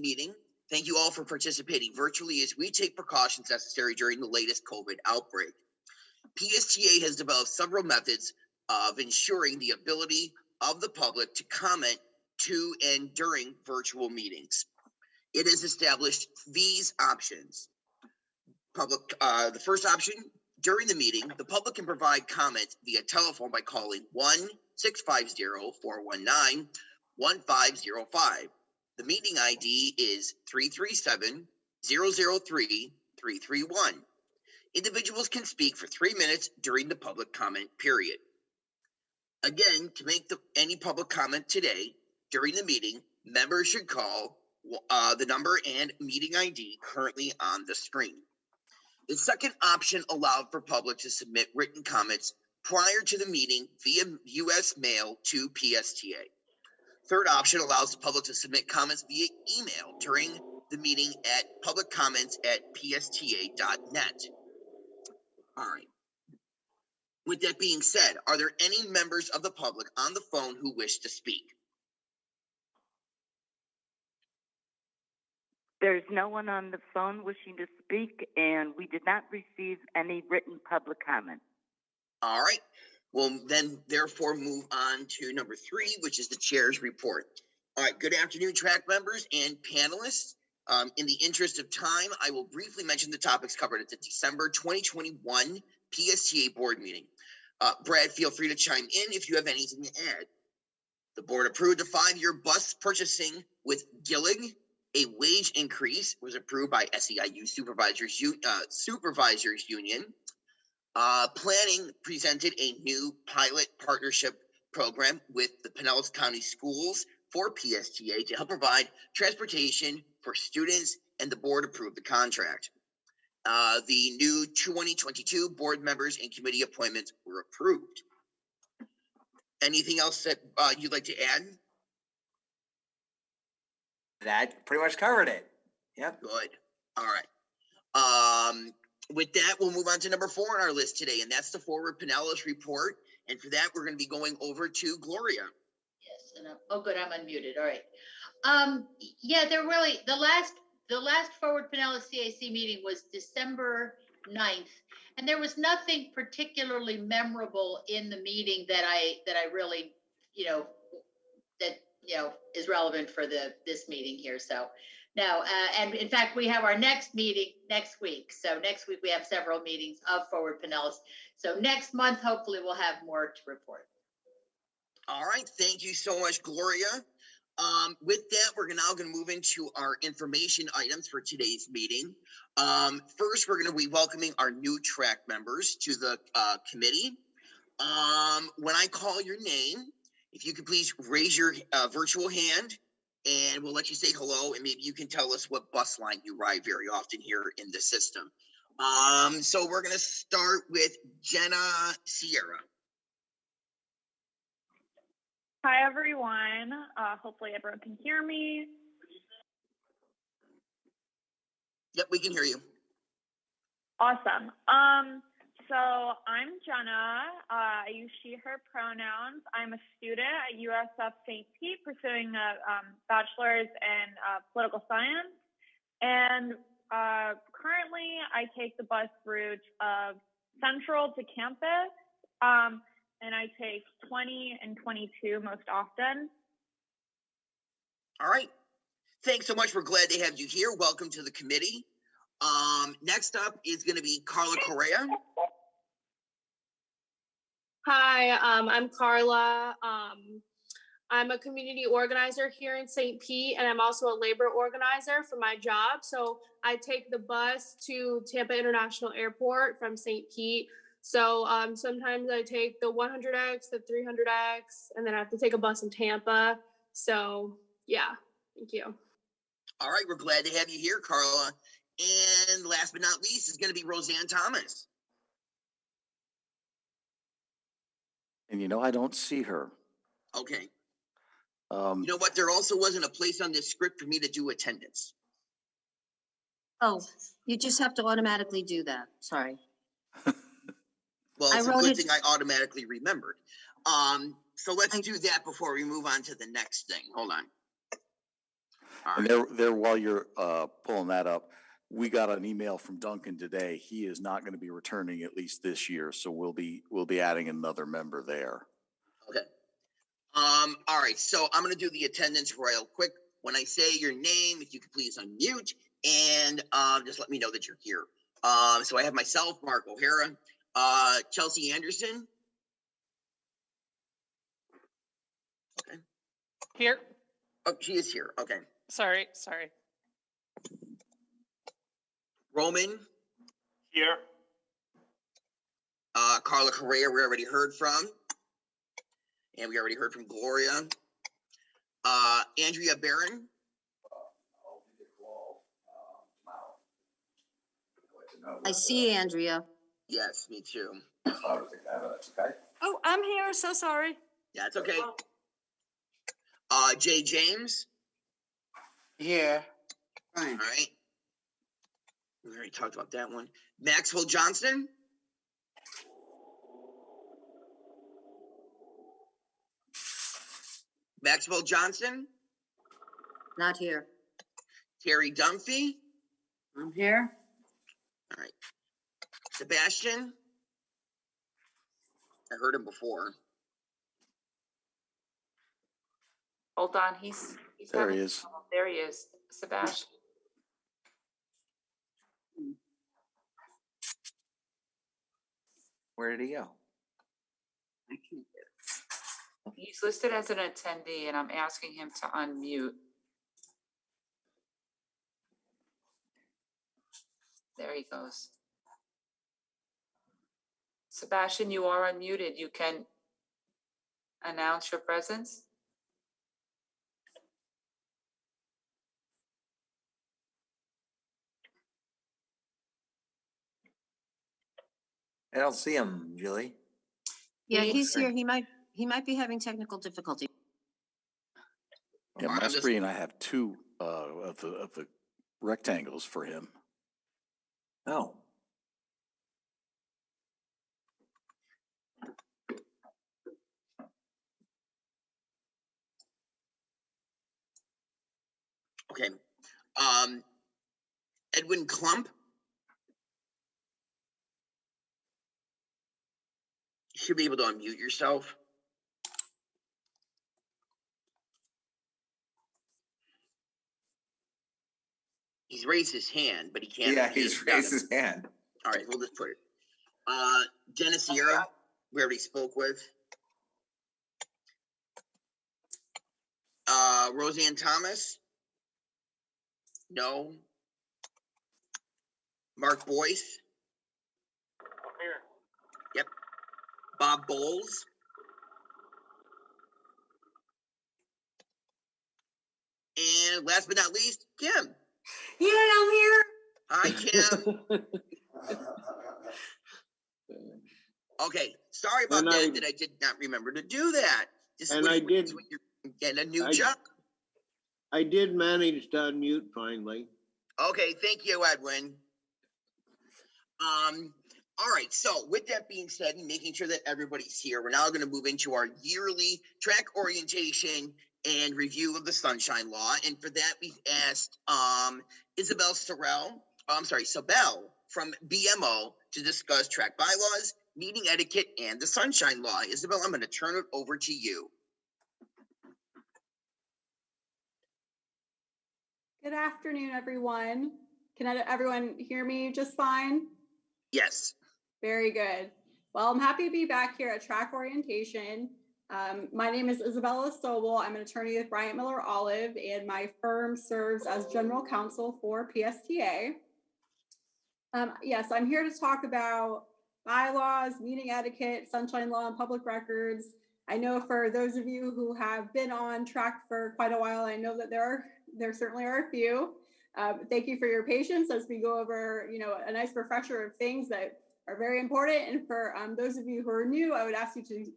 meeting. Thank you all for participating virtually as we take precautions necessary during the latest COVID outbreak. PSTA has developed several methods of ensuring the ability of the public to comment to and during virtual meetings. It has established these options. The first option, during the meeting, the public can provide comments via telephone by calling 1-650-419-1505. The meeting ID is 337-003-331. Individuals can speak for 3 minutes during the public comment period. Again, to make any public comment today during the meeting, members should call the number and meeting ID currently on the screen. The second option allowed for public to submit written comments prior to the meeting via U.S. mail to PSTA. Third option allows the public to submit comments via email during the meeting at publiccomments@psta.net. All right. With that being said, are there any members of the public on the phone who wish to speak? There's no one on the phone wishing to speak, and we did not receive any written public comment. All right. We'll then therefore move on to number 3, which is the chair's report. All right. Good afternoon, TRAC members and panelists. In the interest of time, I will briefly mention the topics covered at the December 2021 PSTA board meeting. Brad, feel free to chime in if you have anything to add. The board approved a 5-year bus purchasing with Gillig. A wage increase was approved by SEIU Supervisors Union. Planning presented a new pilot partnership program with the Pinellas County Schools for PSTA to help provide transportation for students, and the board approved the contract. The new 2022 board members and committee appointments were approved. Anything else that you'd like to add? That pretty much covered it. Yep. Good. All right. With that, we'll move on to number 4 on our list today, and that's the Forward Pinellas report. And for that, we're going to be going over to Gloria. Yes. And oh, good. I'm unmuted. All right. Yeah, they're really the last Forward Pinellas CAC meeting was December 9th, and there was nothing particularly memorable in the meeting that I really, is relevant for this meeting here. So now, and in fact, we have our next meeting next week. So next week we have several meetings of Forward Pinellas. So next month, hopefully we'll have more to report. All right. Thank you so much, Gloria. With that, we're now going to move into our information items for today's meeting. First, we're going to be welcoming our new TRAC members to the committee. When I call your name, if you could please raise your virtual hand, and we'll let you say hello, and maybe you can tell us what bus line you ride very often here in the system. So we're going to start with Jenna Sierra. Hi, everyone. Hopefully everyone can hear me. Yep, we can hear you. Awesome. So I'm Jenna. I use she, her pronouns. I'm a student at USF St. Pete pursuing a bachelor's in political science. And currently I take the bus route of Central to campus. And I take 20 and 22 most often. All right. Thanks so much. We're glad to have you here. Welcome to the committee. Next up is going to be Carla Correa. Hi, I'm Carla. I'm a community organizer here in St. Pete, and I'm also a labor organizer for my job. So I take the bus to Tampa International Airport from St. Pete. So sometimes I take the 100X, the 300X, and then I have to take a bus in Tampa. So yeah, thank you. All right, we're glad to have you here, Carla. And last but not least is going to be Roseanne Thomas. And I don't see her. Okay. You know what? There also wasn't a place on this script for me to do attendance. Oh, you just have to automatically do that. Sorry. Well, it's a good thing I automatically remembered. So let's do that before we move on to the next thing. Hold on. All And right. there, while you're pulling that up, we got an email from Duncan today. He is not going to be returning at least this year, so we'll be adding another member there. Okay. All right, so I'm gonna do the attendance real quick. When I say your name, if you could please unmute and just let me know that you're here. So I have myself, Mark O'Hara, Chelsea Anderson. Okay. Here. Oh, she is here. Okay. Sorry. Roman. Here. Carla Correa, we already heard from. And we already heard from Gloria. Andrea Barron. I see Andrea. Yes, me too. Oh, I'm here. So sorry. Yeah, it's okay. Jay James. Yeah. All right. We already talked about that one. Maxwell Johnston. Maxwell Johnson. Not here. Terry Dunphy. I'm here. All right. Sebastian. I heard him before. Hold on, he's There having he is. trouble. There he is, Sebastian. Where did he go? I can't get it. He's listed as an attendee, and I'm asking him to unmute. There he goes. Sebastian, you are unmuted. You can announce your presence. I don't see him, Julie. Yeah, Me he's either. here. He might be having technical difficulty. Yeah, my screen, I have two of the rectangles for him. Oh. Okay. Edwin Klump. You should be able to unmute yourself. He's raised his hand, but he can't. Yeah, he's raised his hand. All right, we'll just put it. Jenna Sierra, we already spoke with. Roseanne Thomas. No. Mark Boyce. Here. Yep. Bob Bowles. And last but not least, Kim. Yeah, I'm here. Hi, Kim. Okay, sorry about that I did not remember to do that. This And I did. When you're getting a new job. I did manage to unmute finally. Okay, thank you, Edwin. All right, so with that being said, and making sure that everybody's here, we're now going to move into our yearly track orientation and review of the Sunshine Law. And for that, we've asked Sabel from BMO to discuss track bylaws, meeting etiquette, and the Sunshine Law. Isabel, I'm going to turn it over to you. Good afternoon, everyone. Can everyone hear me just fine? Yes. Very good. Well, I'm happy to be back here at Track Orientation. My name is Isabella Sobel. I'm an attorney with Bryant Miller Olive, and my firm serves as general counsel for PSTA. Yes, I'm here to talk about bylaws, meeting etiquette, Sunshine Law, and public records. I know for those of you who have been on track for quite a while, I know that there certainly are a few. Thank you for your patience as we go over, a nice refresher of things that are very important. And for those of you who are new, I would ask you to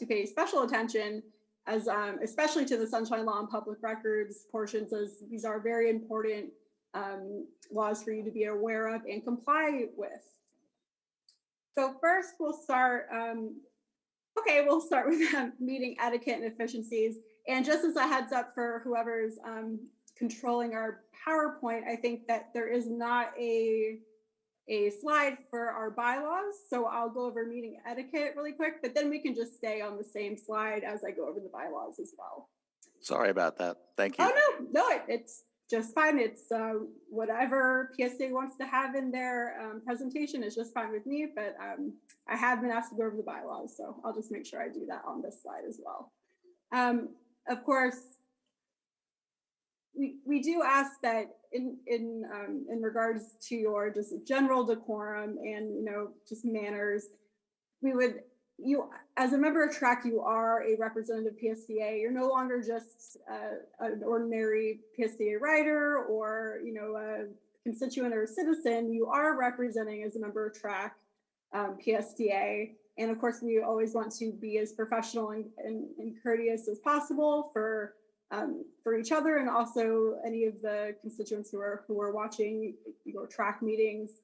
pay special attention, as especially to the Sunshine Law and public records portions, as these are very important laws for you to be aware of and comply with. So first, we'll start with meeting etiquette and efficiencies. And just as a heads up for whoever's controlling our PowerPoint, I think that there is not a slide for our bylaws. So I'll go over meeting etiquette really quick, but then we can just stay on the same slide as I go over the bylaws as well. Sorry about that. Thank you. Oh, no, it's just fine. It's whatever PSA wants to have in their presentation is just fine with me, but I have been asked to go over the bylaws, so I'll just make sure I do that on this slide as well. Of course, we do ask that in regards to your just general decorum and just manners, you as a member of TRAC, you are a representative PSDA. You're no longer just an ordinary PSDA writer or a constituent or a citizen. You are representing as a member of TRAC PSDA. And of course, we always want to be as professional and courteous as possible for each other and also any of the constituents who are watching your TRAC meetings.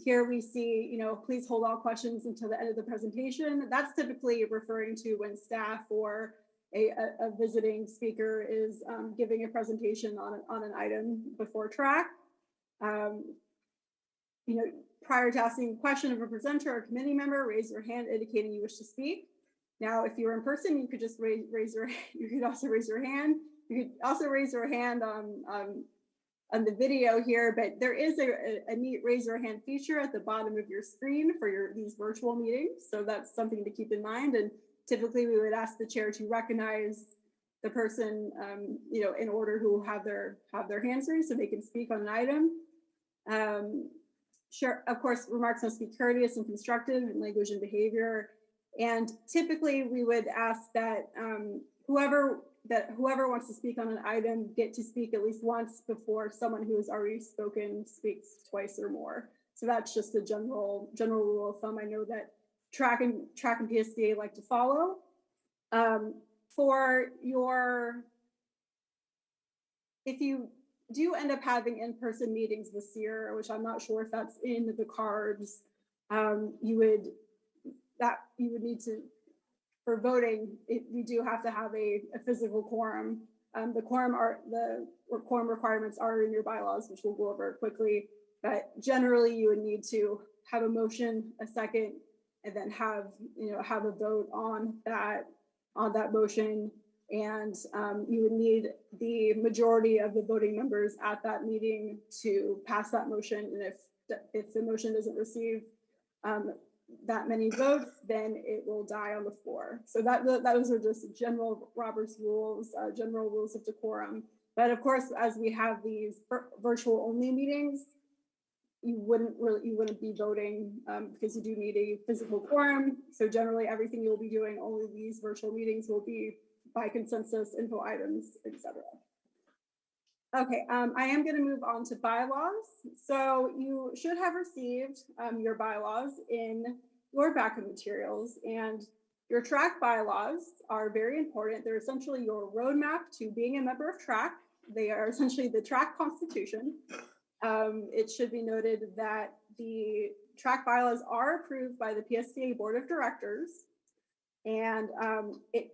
Here we see, please hold all questions until the end of the presentation. That's typically referring to when staff or a visiting speaker is giving a presentation on an item before TRAC. Prior to asking a question of a presenter or committee member, raise your hand indicating you wish to speak. Now, if you're in person, you could just you could also raise your hand. You could also raise your hand on the video here, but there is a neat raise your hand feature at the bottom of your screen for these virtual meetings. So that's something to keep in mind. And typically we would ask the chair to recognize the person, in order who have their hands raised so they can speak on an item. Sure, of course, remarks must be courteous and constructive in language and behavior. And typically we would ask that whoever wants to speak on an item get to speak at least once before someone who has already spoken speaks twice or more. So that's just a general rule of thumb. I know that TRAC and PSDA like to follow. If you do end up having in-person meetings this year, which I'm not sure if that's in the cards, you would need to, for voting, you do have to have a physical quorum. The quorum requirements are in your bylaws, which we'll go over quickly. But generally, you would need to have a motion, a second, and then have a vote on that motion. And you would need the majority of the voting members at that meeting to pass that motion. And if the motion doesn't receive that many votes, then it will die on the floor. So those are just general Robert's rules, general rules of decorum. But of course, as we have these virtual only meetings, you wouldn't be voting because you do need a physical quorum. So generally, everything you'll be doing, only these virtual meetings will be by consensus, info items, etc. Okay, I am going to move on to bylaws. So you should have received your bylaws in your backup materials, and your TRAC bylaws are very important. They're essentially your roadmap to being a member of TRAC. They are essentially the TRAC Constitution. It should be noted that the TRAC bylaws are approved by the PSDA Board of Directors, and it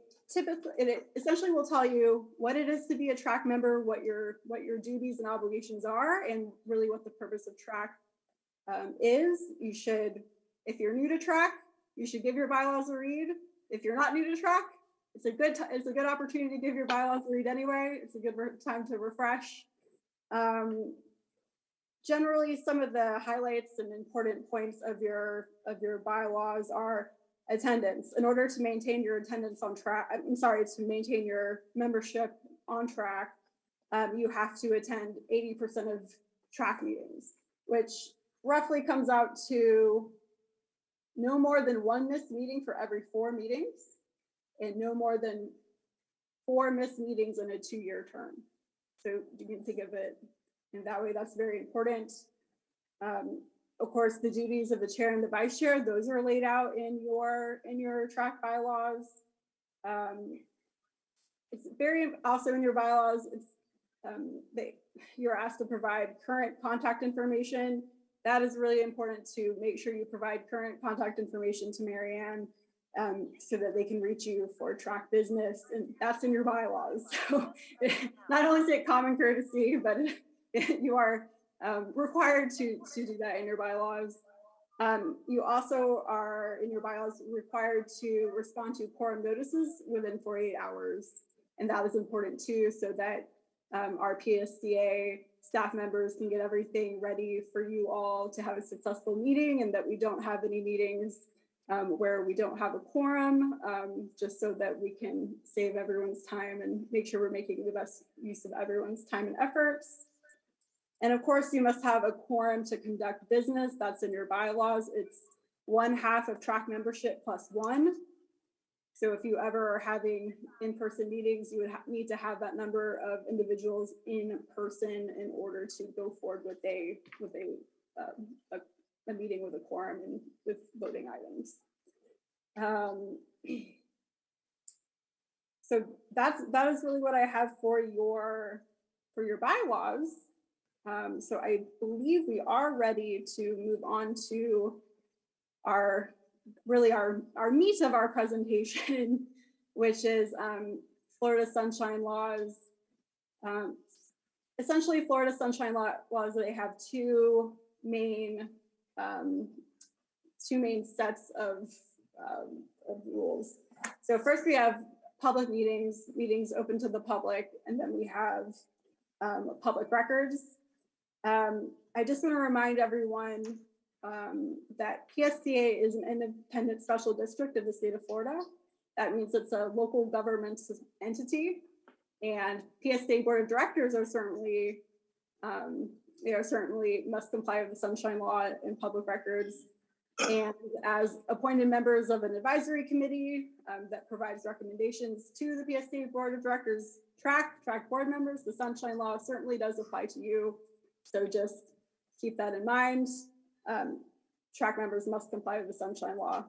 essentially will tell you what it is to be a TRAC member, what your duties and obligations are, and really what the purpose of TRAC is. You should, if you're new to TRAC, you should give your bylaws a read. If you're not new to TRAC, it's a good opportunity to give your bylaws a read anyway. It's a good time to refresh. Generally, some of the highlights and important points of your bylaws are attendance. In order to maintain your attendance on TRAC, to maintain your membership on TRAC, you have to attend 80% of TRAC meetings, which roughly comes out to no more than one missed meeting for every 4 meetings, and no more than 4 missed meetings in a 2-year term. So you can think of it in that way. That's very important. Of course, the duties of the chair and the vice chair, those are laid out in your TRAC bylaws. It's very, also in your bylaws, you're asked to provide current contact information. That is really important, to make sure you provide current contact information to Marianne. so that they can reach you for track business, and that's in your bylaws. So not only is it common courtesy, but you are required to do that in your bylaws. You also are in your bylaws required to respond to quorum notices within 48 hours. And that is important too, so that our PSDA staff members can get everything ready for you all to have a successful meeting, and that we don't have any meetings where we don't have a quorum, just so that we can save everyone's time and make sure we're making the best use of everyone's time and efforts. And of course, you must have a quorum to conduct business. That's in your bylaws. It's 1/2 of TRAC membership plus 1. So if you ever are having in-person meetings, you would need to have that number of individuals in person in order to go forward with a meeting with a quorum and with voting items. So that is really what I have for your bylaws. So I believe we are ready to move on to our meat of our presentation, which is Florida Sunshine Laws. Essentially, Florida Sunshine Laws, they have two main sets of rules. So first we have public meetings open to the public, and then we have public records. I just want to remind everyone that PSDA is an independent special district of the state of Florida. That means it's a local government entity, and PSDA board of directors are certainly must comply with the Sunshine Law and public records. And as appointed members of an advisory committee that provides recommendations to the PSDA board of directors, TRAC board members, the Sunshine Law certainly does apply to you. So just keep that in mind. TRAC members must comply with the Sunshine Law.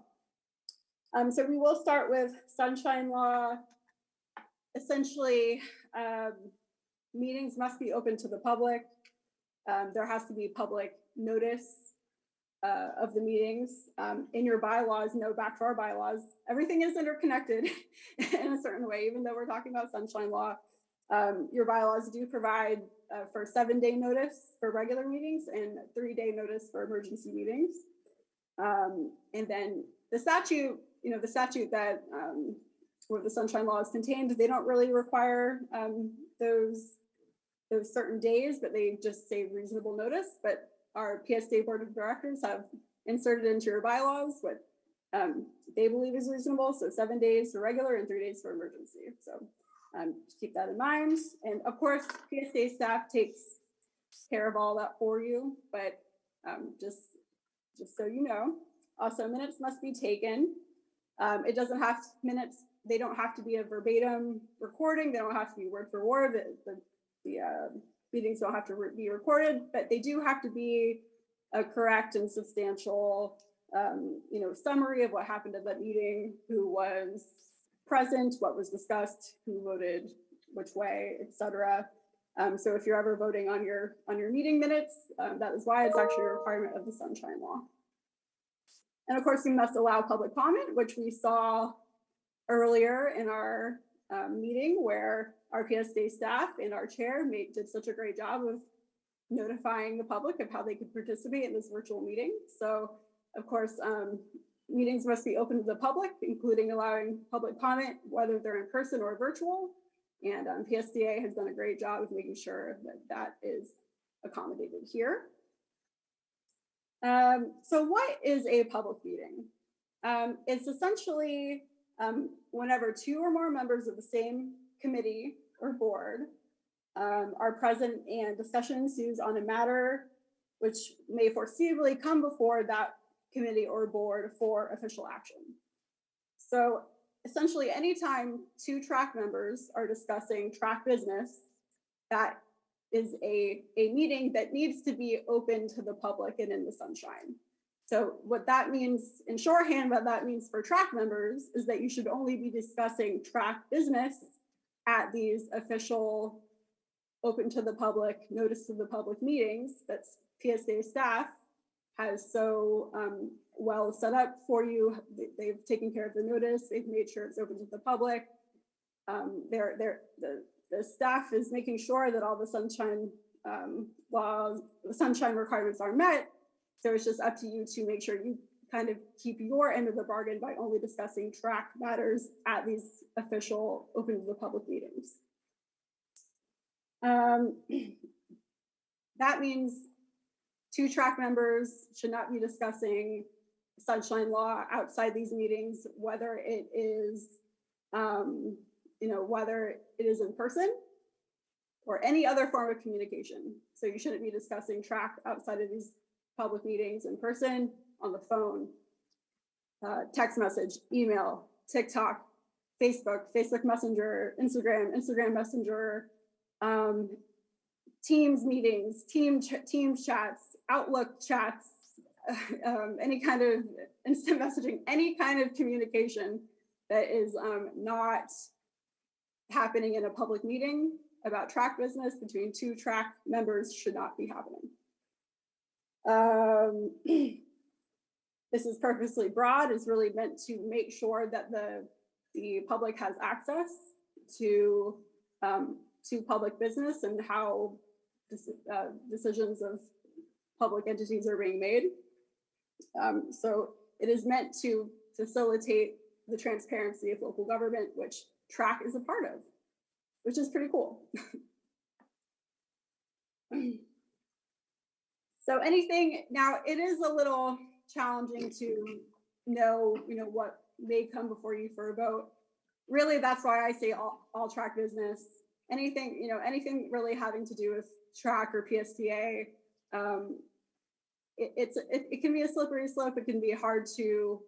So we will start with Sunshine Law. Essentially, meetings must be open to the public. There has to be public notice of the meetings. In your bylaws, back to our bylaws, everything is interconnected in a certain way, even though we're talking about Sunshine Law. Your bylaws do provide for 7-day notice for regular meetings and 3-day notice for emergency meetings. And then the statute, that where the Sunshine Law is contained, they don't really require those certain days, but they just say reasonable notice. But our PSDA board of directors have inserted into your bylaws what they believe is reasonable. So 7 days for regular and 3 days for emergency. So just keep that in mind. And of course, PSDA staff takes care of all that for you, but just so you know. Also, minutes must be taken. It doesn't have minutes. They don't have to be a verbatim recording. They don't have to be word for word. The meetings don't have to be recorded, but they do have to be a correct and substantial, summary of what happened at that meeting, who was present, what was discussed, who voted which way, etc. So if you're ever voting on your meeting minutes, that is why it's actually a requirement of the Sunshine Law. And of course, we must allow public comment, which we saw earlier in our meeting, where our PSDA staff and our chair did such a great job of notifying the public of how they could participate in this virtual meeting. So of course, meetings must be open to the public, including allowing public comment, whether they're in person or virtual. And PSDA has done a great job of making sure that is accommodated here. So what is a public meeting? It's essentially whenever 2 or more members of the same committee or board are present and discussion ensues on a matter which may foreseeably come before that committee or board for official action. So essentially, anytime 2 TRAC members are discussing TRAC business, that is a meeting that needs to be open to the public and in the sunshine. So what that means in shorthand, what that means for TRAC members is that you should only be discussing TRAC business at these official open to the public, notice to the public meetings. That's PSDA staff has so well set up for you. They've taken care of the notice. They've made sure it's open to the public. The staff is making sure that all the sunshine laws, the sunshine requirements are met. So it's just up to you to make sure you kind of keep your end of the bargain by only discussing TRAC matters at these official open to the public meetings. That means 2 TRAC members should not be discussing sunshine law outside these meetings, whether it is, whether it is in person or any other form of communication. So you shouldn't be discussing TRAC outside of these public meetings in person, on the phone, text message, email, TikTok, Facebook Messenger, Instagram Messenger, Teams meetings, Teams chats, Outlook chats, any kind of instant messaging, any kind of communication that is not happening in a public meeting about TRAC business between 2 TRAC members should not be happening. This is purposely broad. It's really meant to make sure that the public has access to public business and how decisions of public entities are being made. So it is meant to facilitate the transparency of local government, which TRAC is a part of, which is pretty cool. So anything, now it is a little challenging to know, what may come before you for a vote. Really, that's why I say all TRAC business. Anything, anything really having to do with TRAC or PSTA, it can be a slippery slope. It can be hard to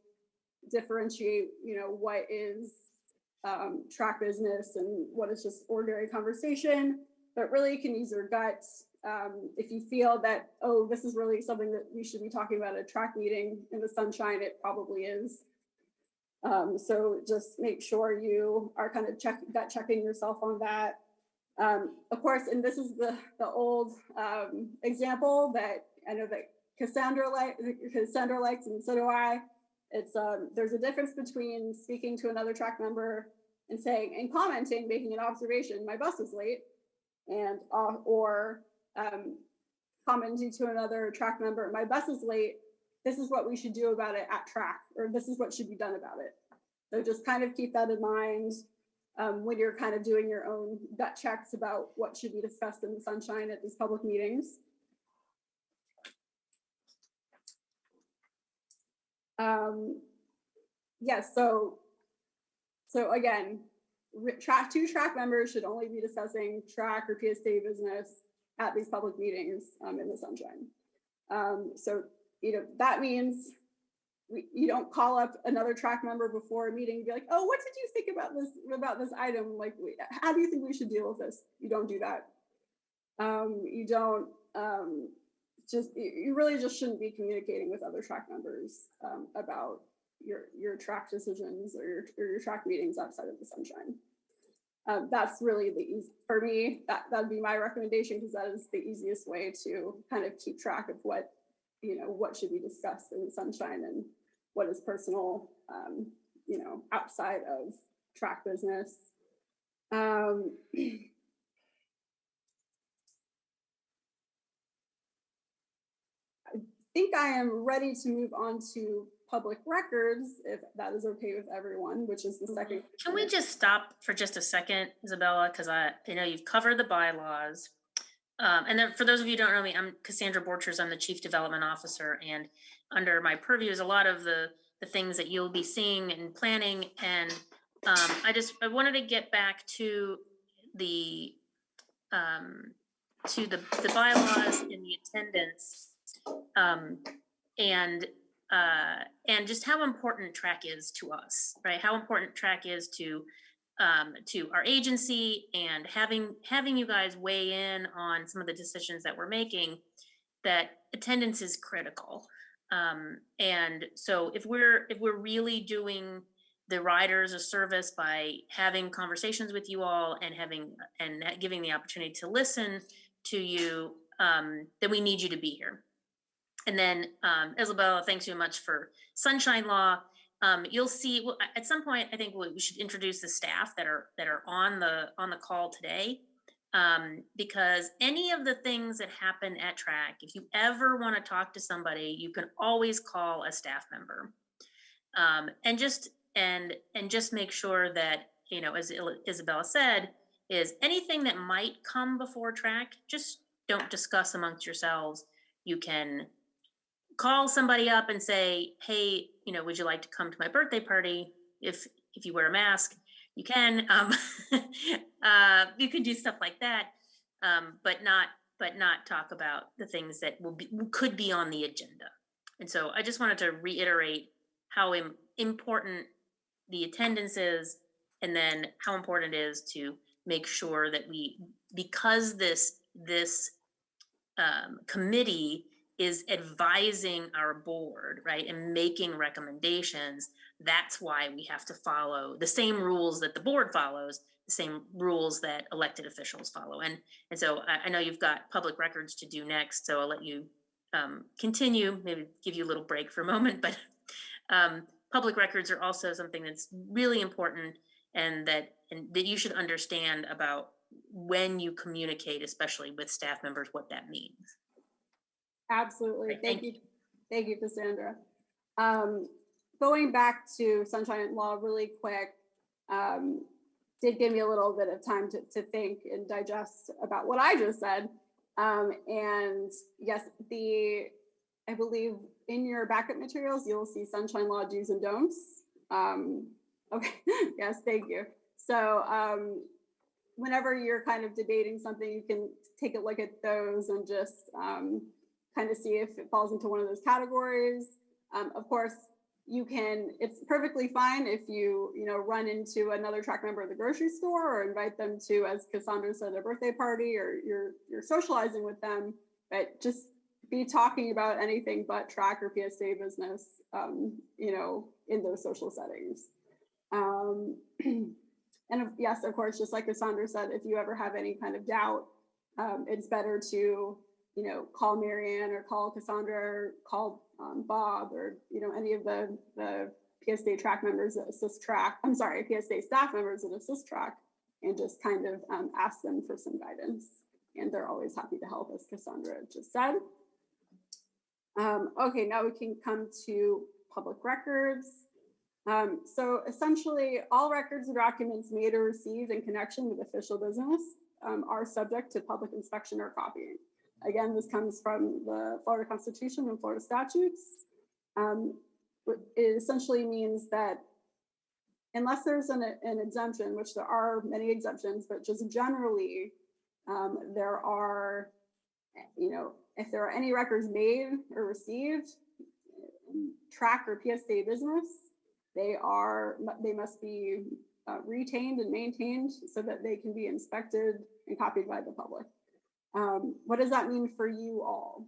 differentiate, what is TRAC business and what is just ordinary conversation. But really, you can use your guts. If you feel that, oh, this is really something that we should be talking about at a TRAC meeting in the sunshine, it probably is. So just make sure you are kind of checking yourself on that. Of course, and this is the old example that I know that Cassandra likes, and so do I. It's there's a difference between speaking to another TRAC member and saying and commenting, making an observation, my bus is late, and or commenting to another TRAC member, my bus is late. This is what we should do about it at TRAC, or this is what should be done about it. So just kind of keep that in mind when you're kind of doing your own gut checks about what should be discussed in the sunshine at these public meetings. Yes, so again, two TRAC members should only be discussing TRAC or PSTA business at these public meetings in the sunshine. So, that means you don't call up another TRAC member before a meeting and be like, oh, what did you think about this item? Like, how do you think we should deal with this? You don't do that. You don't you really just shouldn't be communicating with other TRAC members about your TRAC decisions or your TRAC meetings outside of the sunshine. That's really for me, that'd be my recommendation, because that is the easiest way to kind of keep track of what should be discussed in the sunshine and what is personal, outside of TRAC business. I think I am ready to move on to public records, if that is okay with everyone, which is the second. Can we just stop for just a second, Isabella? Because I know you've covered the bylaws. And then for those of you who don't know me, I'm Cassandra Brochure. I'm the Chief Development Officer, and under my purview is a lot of the things that you'll be seeing and planning. And I wanted to get back to the bylaws and the attendance, and just how important TRAC is to us, right? How important TRAC is to our agency, and having you guys weigh in on some of the decisions that we're making. That attendance is critical, and so if we're really doing the riders a service by having conversations with you all and giving the opportunity to listen to you, then we need you to be here. And then Isabella, thanks so much for Sunshine Law. You'll see well, at some point. I think we should introduce the staff that are on the call today, because any of the things that happen at TRAC, if you ever want to talk to somebody, you can always call a staff member, and just make sure that as Isabella said, is anything that might come before TRAC, just don't discuss amongst yourselves. You can call somebody up and say, hey, would you like to come to my birthday party? If you wear a mask, you can. You can do stuff like that, but not talk about the things that could be on the agenda. And so I just wanted to reiterate how important the attendance is, and then how important it is to make sure that because this committee is advising our board, right, and making recommendations, that's why we have to follow the same rules that the board follows, the same rules that elected officials follow. And so I know you've got public records to do next, so I'll let you continue, maybe give you a little break for a moment, but public records are also something that's really important, and that you should understand about when you communicate, especially with staff members, what that means. Absolutely. Great, Thank you. Thank you, Cassandra. Going back to Sunshine Law really quick, did give me a little bit of time to think and digest about what I just said. And yes, I believe in your backup materials, you'll see Sunshine Law do's and don'ts. Okay, yes, thank you. So whenever you're kind of debating something, you can take a look at those and just kind of see if it falls into one of those categories. Of course, it's perfectly fine if you run into another TRAC member at the grocery store, or invite them to, as Cassandra said, a birthday party, or you're socializing with them, but just be talking about anything but TRAC or PSA business, in those social settings. And yes, of course, just like Cassandra said, if you ever have any kind of doubt, it's better to, call Marianne or call Cassandra or call Bob, or, any of the PSA TRAC members that assist TRAC. I'm sorry, PSA staff members that assist TRAC, and just kind of ask them for some guidance. And they're always happy to help, as Cassandra just said. Okay, now we can come to public records. So essentially, all records or documents made or received in connection with official business are subject to public inspection or copying. Again, this comes from the Florida Constitution and Florida statutes. It essentially means that unless there's an exemption, which there are many exemptions, but just generally, there are, if there are any records made or received in TRAC or PSA business, they must be retained and maintained so that they can be inspected and copied by the public. What does that mean for you all?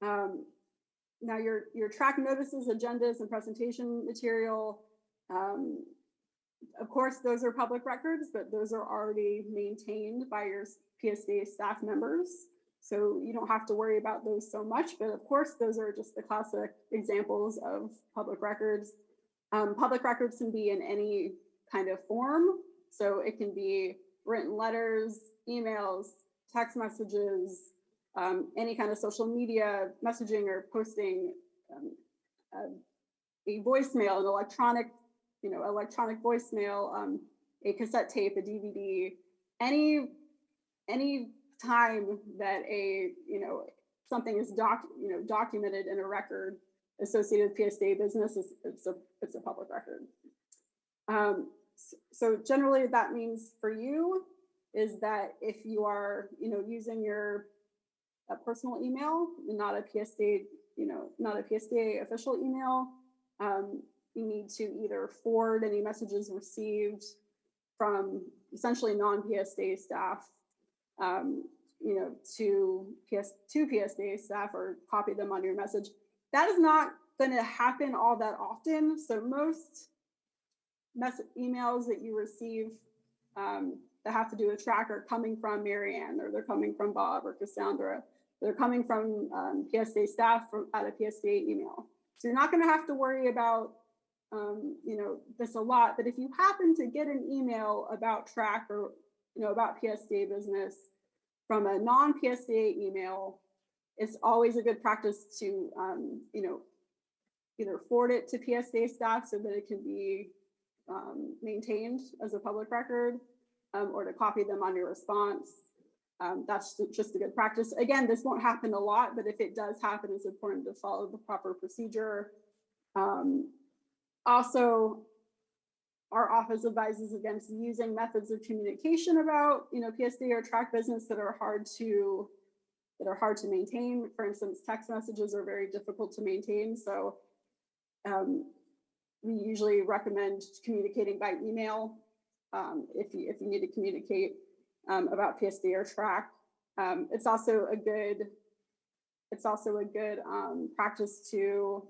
Now your TRAC notices, agendas, and presentation material, of course, those are public records, but those are already maintained by your PSA staff members. So you don't have to worry about those so much, but of course, those are just the classic examples of public records. Public records can be in any kind of form. So it can be written letters, emails, text messages, any kind of social media messaging or posting, a voicemail, an electronic voicemail, a cassette tape, a DVD, any time that something is documented in a record associated with PSA business, it's a public record. So generally that means for you is that if you are, using your personal email, not a PSA, not a PSA official email, you need to either forward any messages received from essentially non-PSA staff, to PSA staff, or copy them on your message. That is not going to happen all that often. So most emails that you receive that have to do with TRAC are coming from Marianne, or they're coming from Bob or Cassandra. They're coming from PSA staff at a PSA email. So you're not going to have to worry about this a lot. But if you happen to get an email about TRAC or about PSA business from a non-PSA email, it's always a good practice to either forward it to PSA staff so that it can be maintained as a public record, or to copy them on your response. That's just a good practice. Again, this won't happen a lot, but if it does happen, it's important to follow the proper procedure. Also, our office advises against using methods of communication about PSA or TRAC business that are hard to maintain. For instance, text messages are very difficult to maintain. So we usually recommend communicating by email if you need to communicate about PSD or TRAC. It's also a good practice to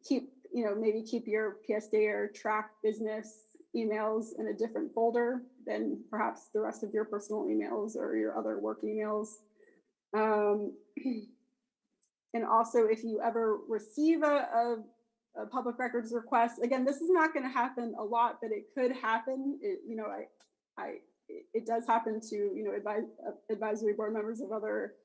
keep your PSD or TRAC business emails in a different folder than perhaps the rest of your personal emails or your other work emails. And also, if you ever receive a public records request, again, this is not going to happen a lot, but it could happen. It does happen to advisory board members of other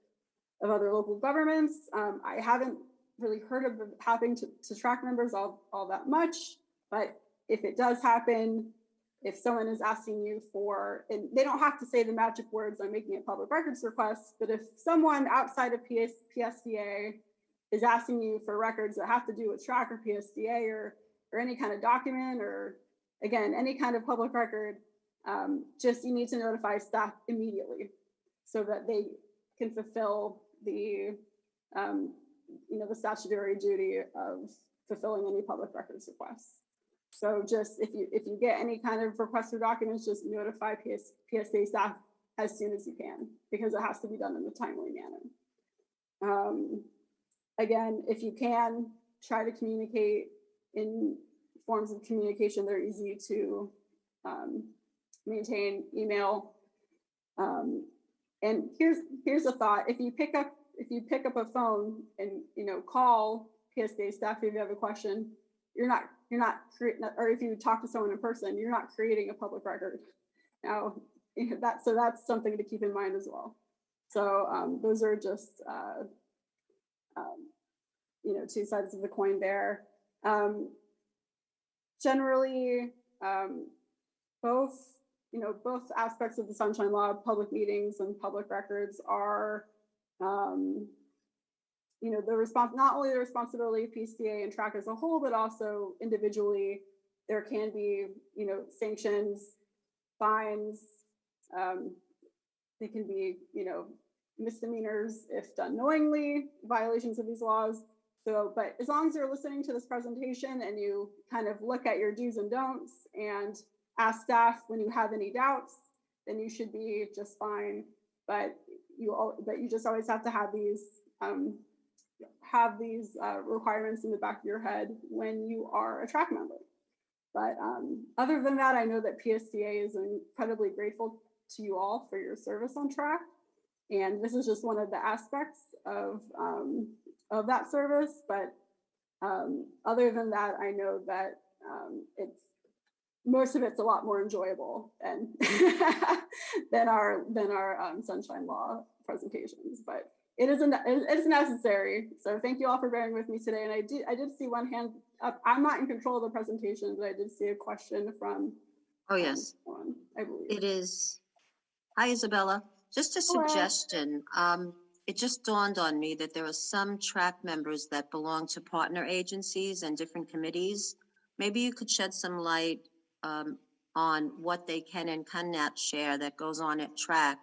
local governments. I haven't really heard of it happening to TRAC members all that much, but if it does happen, if someone is asking you for, and they don't have to say the magic words, I'm making a public records request, but if someone outside of PSDA is asking you for records that have to do with TRAC or PSDA or any kind of document, or again, any kind of public record, you need to notify staff immediately so that they can fulfill the the statutory duty of fulfilling any public records requests. So just if you get any kind of request for documents, just notify PSA staff as soon as you can, because it has to be done in a timely manner. Again, if you can, try to communicate in forms of communication that are easy to maintain. Email. And here's a thought: if you pick up a phone and call PSA staff if you have a question, you're not or if you talk to someone in person, you're not creating a public record. Now that's something to keep in mind as well. So those are just two sides of the coin there. Generally, both aspects of the Sunshine Law, public meetings and public records, are not only the responsibility of PSDA and TRAC as a whole, but also individually. There can be sanctions, fines. They can be misdemeanors if done knowingly, violations of these laws. So, but as long as you're listening to this presentation and you kind of look at your do's and don'ts and ask staff when you have any doubts, then you should be just fine. But you just always have to have these requirements in the back of your head when you are a TRAC member. But other than that, I know that PSDA is incredibly grateful to you all for your service on TRAC, and this is just one of the aspects of that service. But other than that, I know that most of it's a lot more enjoyable than our Sunshine Law presentations. But it's necessary. So thank you all for bearing with me today. And I did see one hand up. I'm not in control of the presentation, but I did see a question from. Oh yes, I believe it is. Hi, Isabella. Just a suggestion. It just dawned on me that there are some TRAC members that belong to partner agencies and different committees. Maybe you could shed some light on what they can and cannot share that goes on at TRAC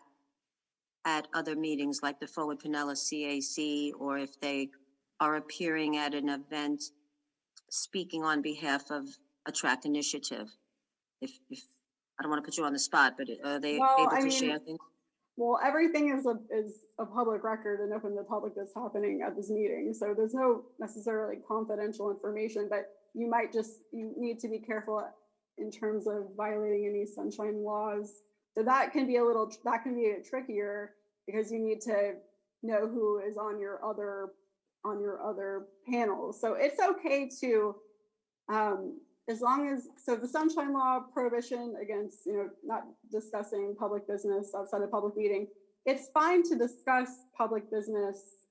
at other meetings, like the Forward Pinellas CAC, or if they are appearing at an event speaking on behalf of a TRAC initiative. If I don't want to put you on the spot, but are they able to share things? Well, everything is a public record and open to the public that's happening at this meeting. So there's no necessarily confidential information, but you need to be careful in terms of violating any sunshine laws. So that can be a trickier. because you need to know who is on your other panels. So it's okay to, as long as, so the Sunshine Law prohibition against, not discussing public business outside of public meeting, it's fine to discuss public business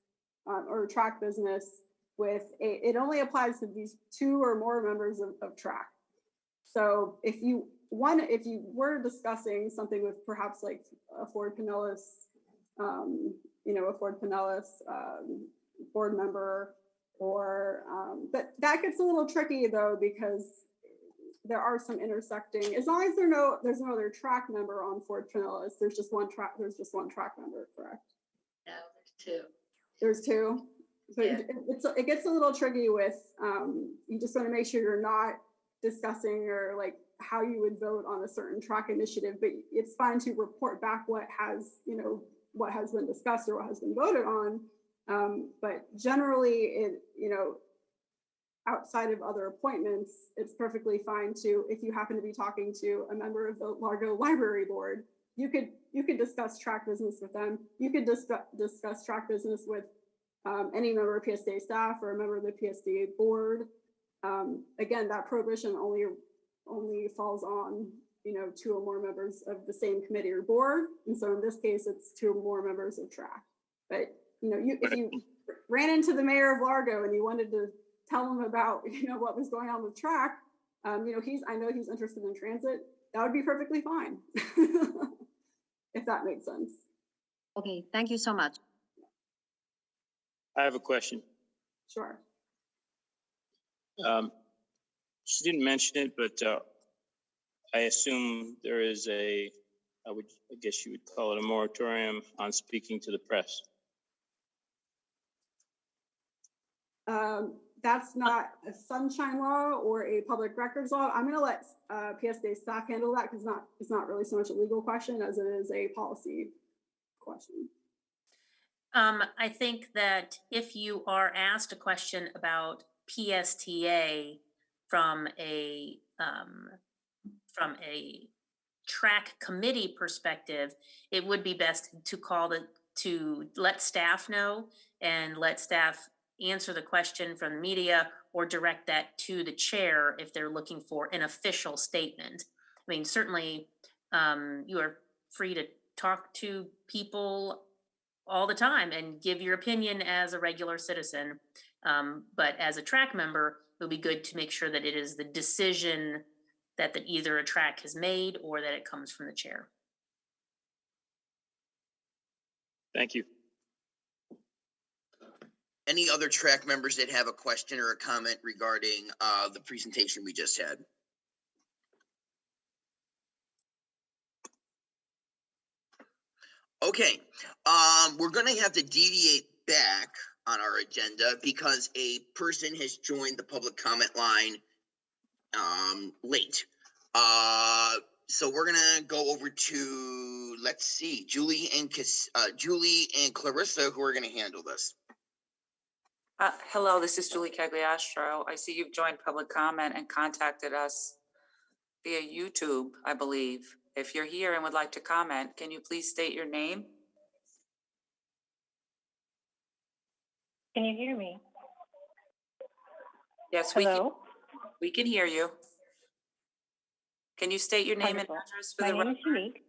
or TRAC business with it only applies to these 2 or more members of TRAC. So if you were discussing something with perhaps like a Ford Pinellas, a Ford Pinellas board member, or but that gets a little tricky though, because there are some intersecting, as long as there's no other TRAC member on Ford Pinellas, there's just one TRAC member, correct? No, there's 2. There's 2. So Yeah. it gets a little tricky with, you just want to make sure you're not discussing or like how you would vote on a certain TRAC initiative, but it's fine to report back what has been discussed or what has been voted on. But generally outside of other appointments, it's perfectly fine to, if you happen to be talking to a member of the Largo Library Board, you could discuss TRAC business with them. You could discuss TRAC business with any member of PSDA staff or a member of the PSDA board. Again, that prohibition only falls on 2 or more members of the same committee or board, and so in this case, it's 2 or more members of TRAC. But if you ran into the mayor of Largo and you wanted to tell him about what was going on with TRAC, I know he's interested in transit. That would be perfectly fine, if that makes sense. Okay, thank you so much. I have a question. Sure. She didn't mention it, but I assume there is I guess you would call it a moratorium on speaking to the press. That's not a Sunshine Law or a public records law. I'm going to let PSDA staff handle that, because it's not really so much a legal question as it is a policy question. I think that if you are asked a question about PSTA from a TRAC committee perspective, it would be best to let staff know and let staff answer the question from the media, or direct that to the chair if they're looking for an official statement. I mean, certainly you are free to talk to people all the time and give your opinion as a regular citizen. But as a TRAC member, it would be good to make sure that it is the decision that either a TRAC has made or that it comes from the chair. Thank you. Any other TRAC members that have a question or a comment regarding the presentation we just had? Okay, we're going to have to deviate back on our agenda because a person has joined the public comment line late. So we're going to go over to, let's see, Julie and Clarissa, who are going to handle this. Hello, this is Julie Cagliastro. I see you've joined public comment and contacted us via YouTube, I believe. If you're here and would like to comment, can you please state your name? Can you hear me? Yes, Hello? we can hear you. Can you state your name Wonderful. and address for My the name record? is Unique.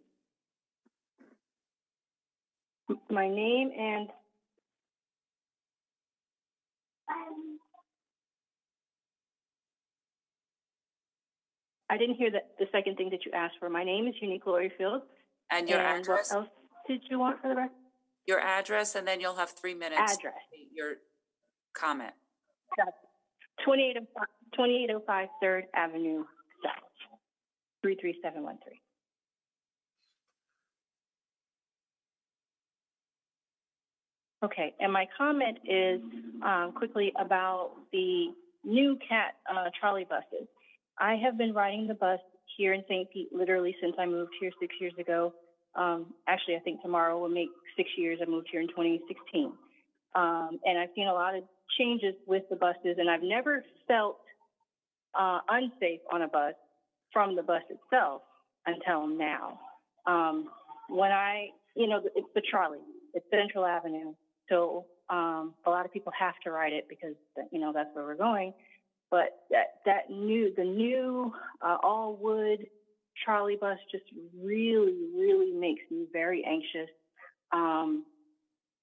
My name and I didn't hear the second thing that you asked for. My name is Unique Gloryfield. And your address? What else did you want for the record? Your address, and then you'll have 3 minutes. Address. To state your comment. 2805 3rd Avenue South, 33713. Okay, and my comment is quickly about the new CAT trolley buses. I have been riding the bus here in St. Pete literally since I moved here 6 years ago. Actually, I think tomorrow will make 6 years. I moved here in 2016. And I've seen a lot of changes with the buses, and I've never felt unsafe on a bus from the bus itself until now. When it's the trolley. It's Central Avenue. So a lot of people have to ride it because, you know, that's where we're going. But the new all wood trolley bus just really makes me very anxious.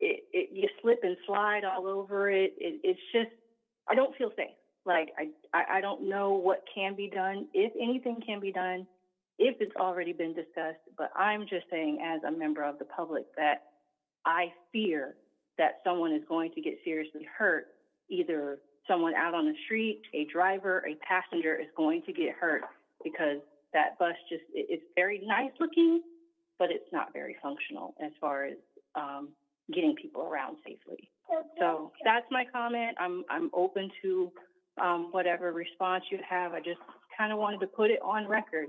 You slip and slide all over it. It's just, I don't feel safe. Like, I don't know what can be done, if anything can be done, if it's already been discussed. But I'm just saying, as a member of the public, that I fear that someone is going to get seriously hurt. Either someone out on the street, a driver, a passenger is going to get hurt because that bus just, it's very nice looking, but it's not very functional as far as getting people around safely. So that's my comment. I'm open to whatever response you have. I just kind of wanted to put it on record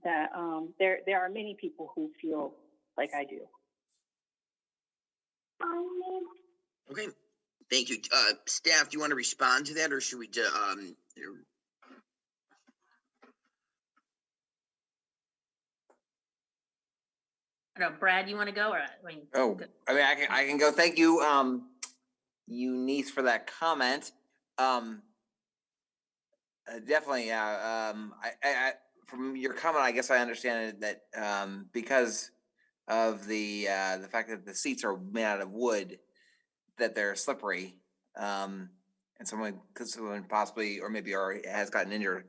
that there are many people who feel like I do. Okay, thank you. Staff, do you want to respond to that, or should we I don't know, Brad, you want to go, or I mean? I can go. Thank you, Eunice, for that comment. Definitely, I from your comment, I guess I understand that because of the fact that the seats are made out of wood, that they're slippery, and someone possibly or maybe already has gotten injured.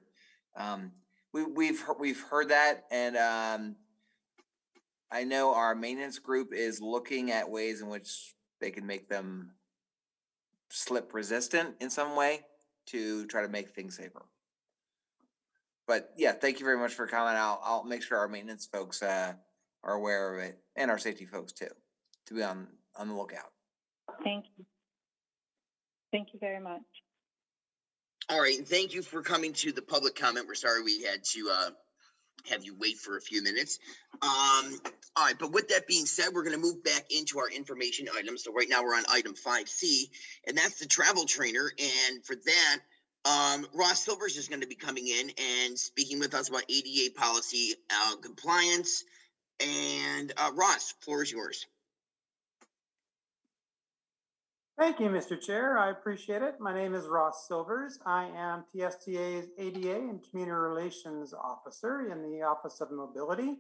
We've heard that, and I know our maintenance group is looking at ways in which they can make them slip resistant in some way to try to make things safer. But yeah, thank you very much for comment. I'll make sure our maintenance folks are aware of it, and our safety folks too, to be on the lookout. Thank you. Thank you very much. All right, and thank you for coming to the public comment. We're sorry we had to have you wait for a few minutes. All right, but with that being said, we're going to move back into our information items. So right now we're on item 5C, and that's the travel trainer. And for that, Ross Silvers is going to be coming in and speaking with us about ADA policy compliance. And Ross, floor is yours. Thank you, Mr. Chair. I appreciate it. My name is Ross Silvers. I am PSTA's ADA and Community Relations Officer in the Office of Mobility.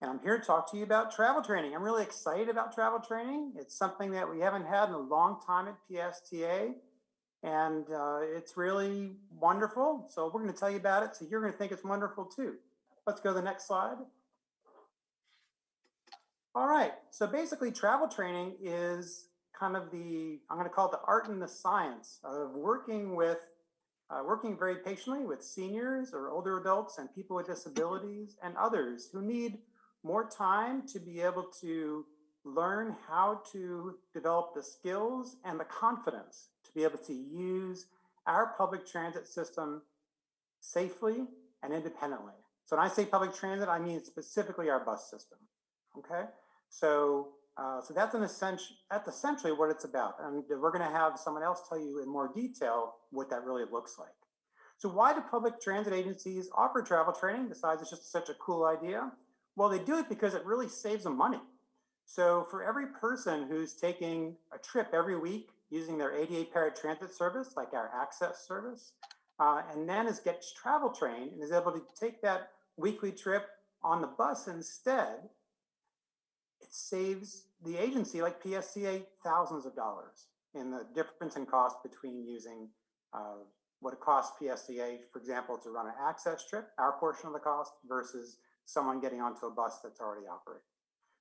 And I'm here to talk to you about travel training. I'm really excited about travel training. It's something that we haven't had in a long time at PSTA. And it's really wonderful. So we're going to tell you about it. So you're going to think it's wonderful too. Let's go to the next slide. All right. So basically travel training is kind of I'm going to call it the art and the science of working very patiently with seniors or older adults and people with disabilities and others who need more time to be able to learn how to develop the skills and the confidence to be able to use our public transit system safely and independently. So when I say public transit, I mean specifically our bus system. Okay, so that's essentially what it's about. And we're going to have someone else tell you in more detail what that really looks like. So why do public transit agencies offer travel training besides it's just such a cool idea? Well, they do it because it really saves them money. So for every person who's taking a trip every week using their ADA paratransit service, like our access service, and then gets travel trained and is able to take that weekly trip on the bus instead, it saves the agency, like PSTA, thousands of dollars in the difference in cost between using what it costs PSTA, for example, to run an access trip, our portion of the cost, versus someone getting onto a bus that's already operating.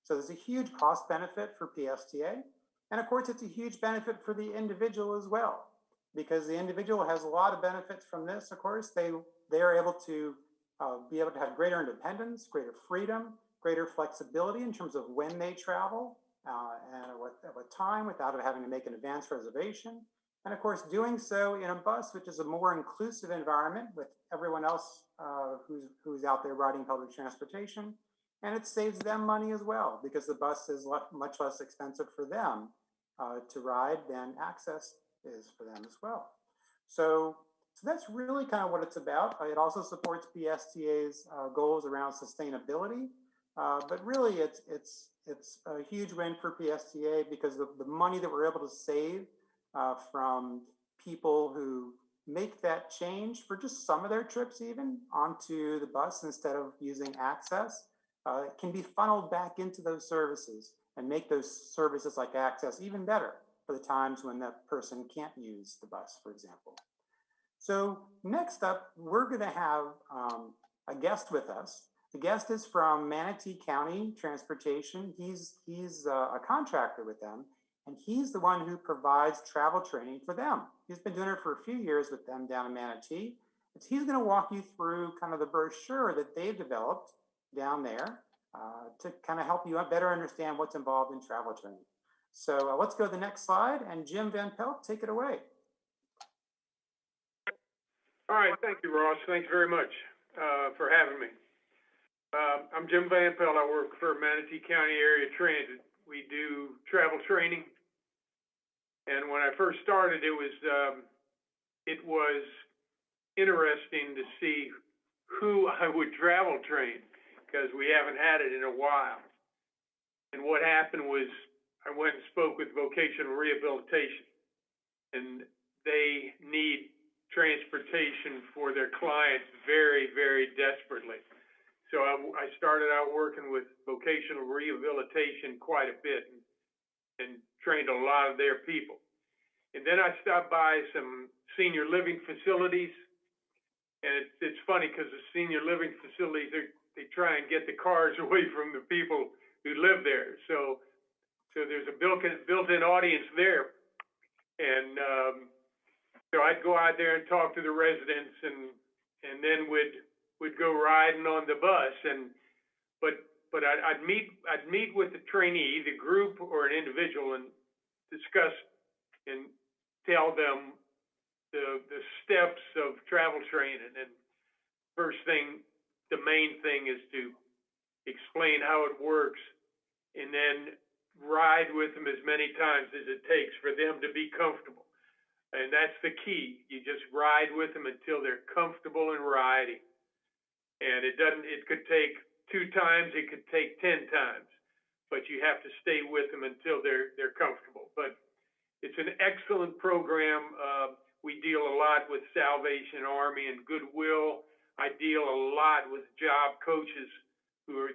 So there's a huge cost benefit for PSTA. And of course, it's a huge benefit for the individual as well, because the individual has a lot of benefits from this. Of course, they are able to be able to have greater independence, greater freedom, greater flexibility in terms of when they travel and what time without having to make an advance reservation. And of course, doing so in a bus, which is a more inclusive environment with everyone else who's out there riding public transportation. And it saves them money as well, because the bus is much less expensive for them to ride than access is for them as well. So that's really kind of what it's about. It also supports PSTA's goals around sustainability. But really, it's a huge win for PSTA because the money that we're able to save from people who make that change for just some of their trips even onto the bus instead of using Access, can be funneled back into those services and make those services like Access even better for the times when that person can't use the bus, for example. So next up, we're going to have a guest with us. The guest is from Manatee County Transportation. He's a contractor with them, and he's the one who provides travel training for them. He's been doing it for a few years with them down in Manatee. He's going to walk you through kind of the brochure that they've developed down there to kind of help you better understand what's involved in travel training. So let's go to the next slide, and Jim Van Pelt, take it away. All right, thank you, Ross. Thanks very much for having me. I'm Jim Van Pelt. I work for Manatee County Area Transit. We do travel training. And when I first started, it was interesting to see who I would travel train because we haven't had it in a while. And what happened was I went and spoke with vocational rehabilitation, and they need transportation for their clients very, very desperately. So I started out working with vocational rehabilitation quite a bit and trained a lot of their people. And then I stopped by some senior living facilities. And it's funny because the senior living facilities, they try and get the cars away from the people who live there. So there's a built-in audience there. And so I'd go out there and talk to the residents and then would go riding on the bus, but I'd meet with the trainee, the group or an individual, and discuss and tell them the steps of travel training. And first thing, the main thing is to explain how it works, and then ride with them as many times as it takes for them to be comfortable. And that's the key. You just ride with them until they're comfortable in riding. And it could take 2 times, it could take 10 times, but you have to stay with them until they're comfortable. But it's an excellent program. We deal a lot with Salvation Army and Goodwill. I deal a lot with job coaches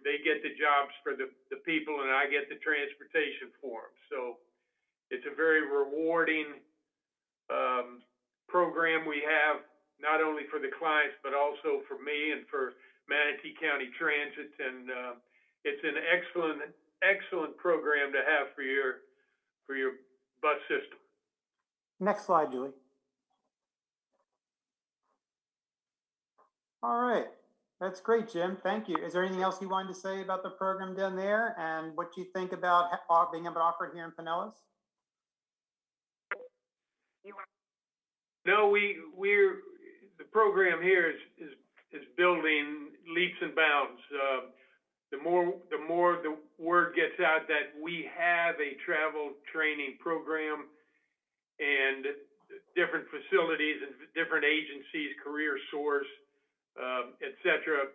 they get the jobs for the people, and I get the transportation for them. So it's a very rewarding program we have, not only for the clients, but also for me and for Manatee County Transit. And it's an excellent program to have for your bus system. Next slide, Julie. All right, that's great, Jim. Thank you. Is there anything else you wanted to say about the program down there and what you think about being able to offer it here in Pinellas? No, the program here is building leaps and bounds. The more the word gets out that we have a travel training program and different facilities and different agencies, Career Source, etc.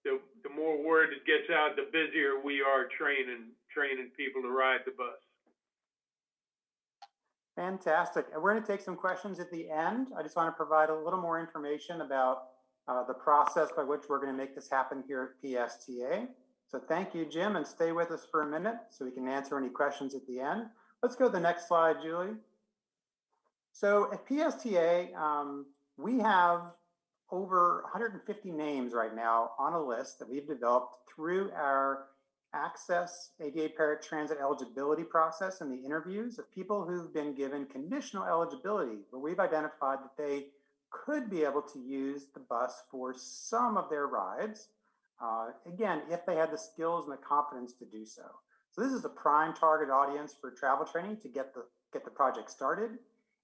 The more word it gets out, the busier we are training people to ride the bus. Fantastic. And we're going to take some questions at the end. I just want to provide a little more information about the process by which we're going to make this happen here at PSTA. So thank you, Jim, and stay with us for a minute so we can answer any questions at the end. Let's go to the next slide, Julie. So at PSTA, we have over 150 names right now on a list that we've developed through our Access ADA paratransit eligibility process and the interviews of people who've been given conditional eligibility, where we've identified that they could be able to use the bus for some of their rides, again, if they had the skills and the confidence to do so. So this is a prime target audience for travel training to get the project started.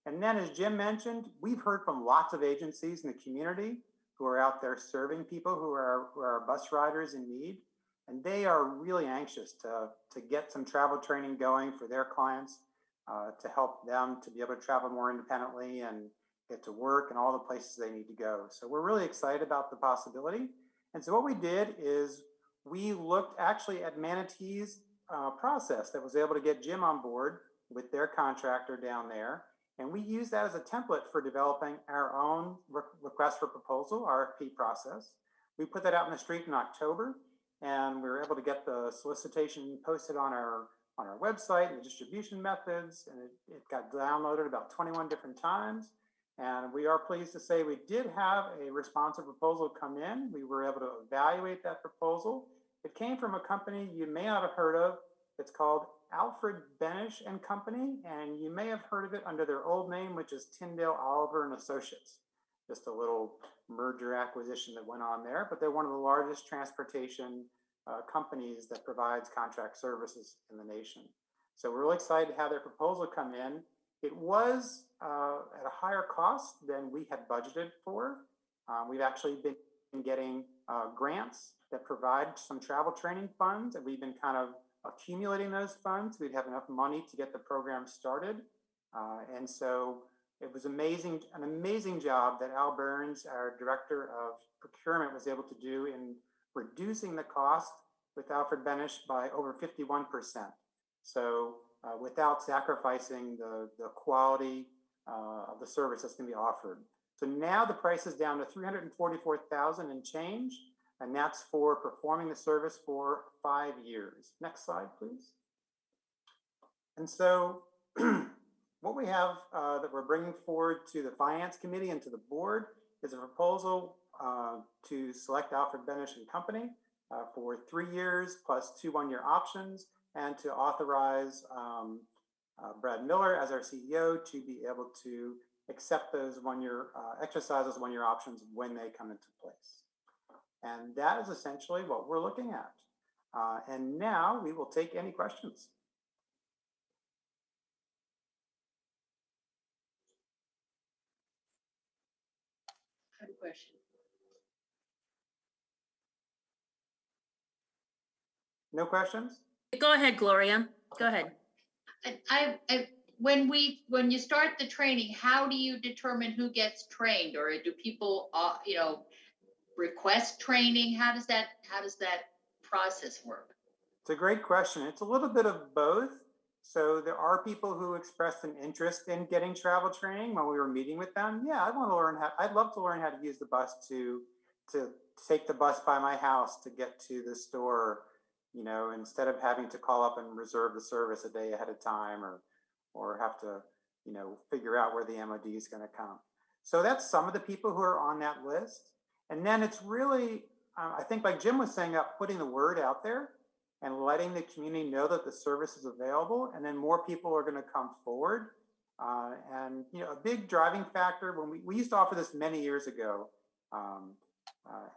And then, as Jim mentioned, we've heard from lots of agencies in the community who are out there serving people who are bus riders in need. And they are really anxious to get some travel training going for their clients to help them to be able to travel more independently and get to work and all the places they need to go. So we're really excited about the possibility. And so what we did is we looked actually at Manatee's process that was able to get Jim on board with their contractor down there. And we used that as a template for developing our own request for proposal, RFP process. We put that out in the street in October, and we were able to get the solicitation posted on our website and the distribution methods, and it got downloaded about 21 different times. And we are pleased to say we did have a responsive proposal come in. We were able to evaluate that proposal. It came from a company you may not have heard of. It's called Alfred Benish and Company, and you may have heard of it under their old name, which is Tyndale Oliver and Associates. Just a little merger acquisition that went on there, but they're one of the largest transportation companies that provides contract services in the nation. So we're really excited to have their proposal come in. It was at a higher cost than we had budgeted for. We've actually been getting grants that provide some travel training funds, and we've been kind of accumulating those funds. We'd have enough money to get the program started. And so it was an amazing job that Al Burns, our Director of Procurement, was able to do in reducing the cost with Alfred Benish by over 51%. So without sacrificing the quality of the service that's going to be offered. So now the price is down to $344,000 and change, and that's for performing the service for 5 years. Next slide, please. And so what we have that we're bringing forward to the Finance Committee and to the board is a proposal to select Alfred Benish and Company for 3 years plus 2 one-year options, and to authorize Brad Miller as our CEO to be able to accept those exercise those one-year options when they come into place. And that is essentially what we're looking at. And now we will take any questions. I have a question. No questions? Go ahead, Gloria. Go ahead. When you start the training, how do you determine who gets trained, or do people, request training? How does that process work? It's a great question. It's a little bit of both. So there are people who expressed an interest in getting travel training when we were meeting with them. Yeah, I'd love to learn how to use the bus to take the bus by my house to get to the store, instead of having to call up and reserve the service a day ahead of time, or have to, figure out where the MOD is going to come. So that's some of the people who are on that list. And then it's really, I think like Jim was saying, about putting the word out there and letting the community know that the service is available, and then more people are going to come forward. And a big driving factor, when we used to offer this many years ago,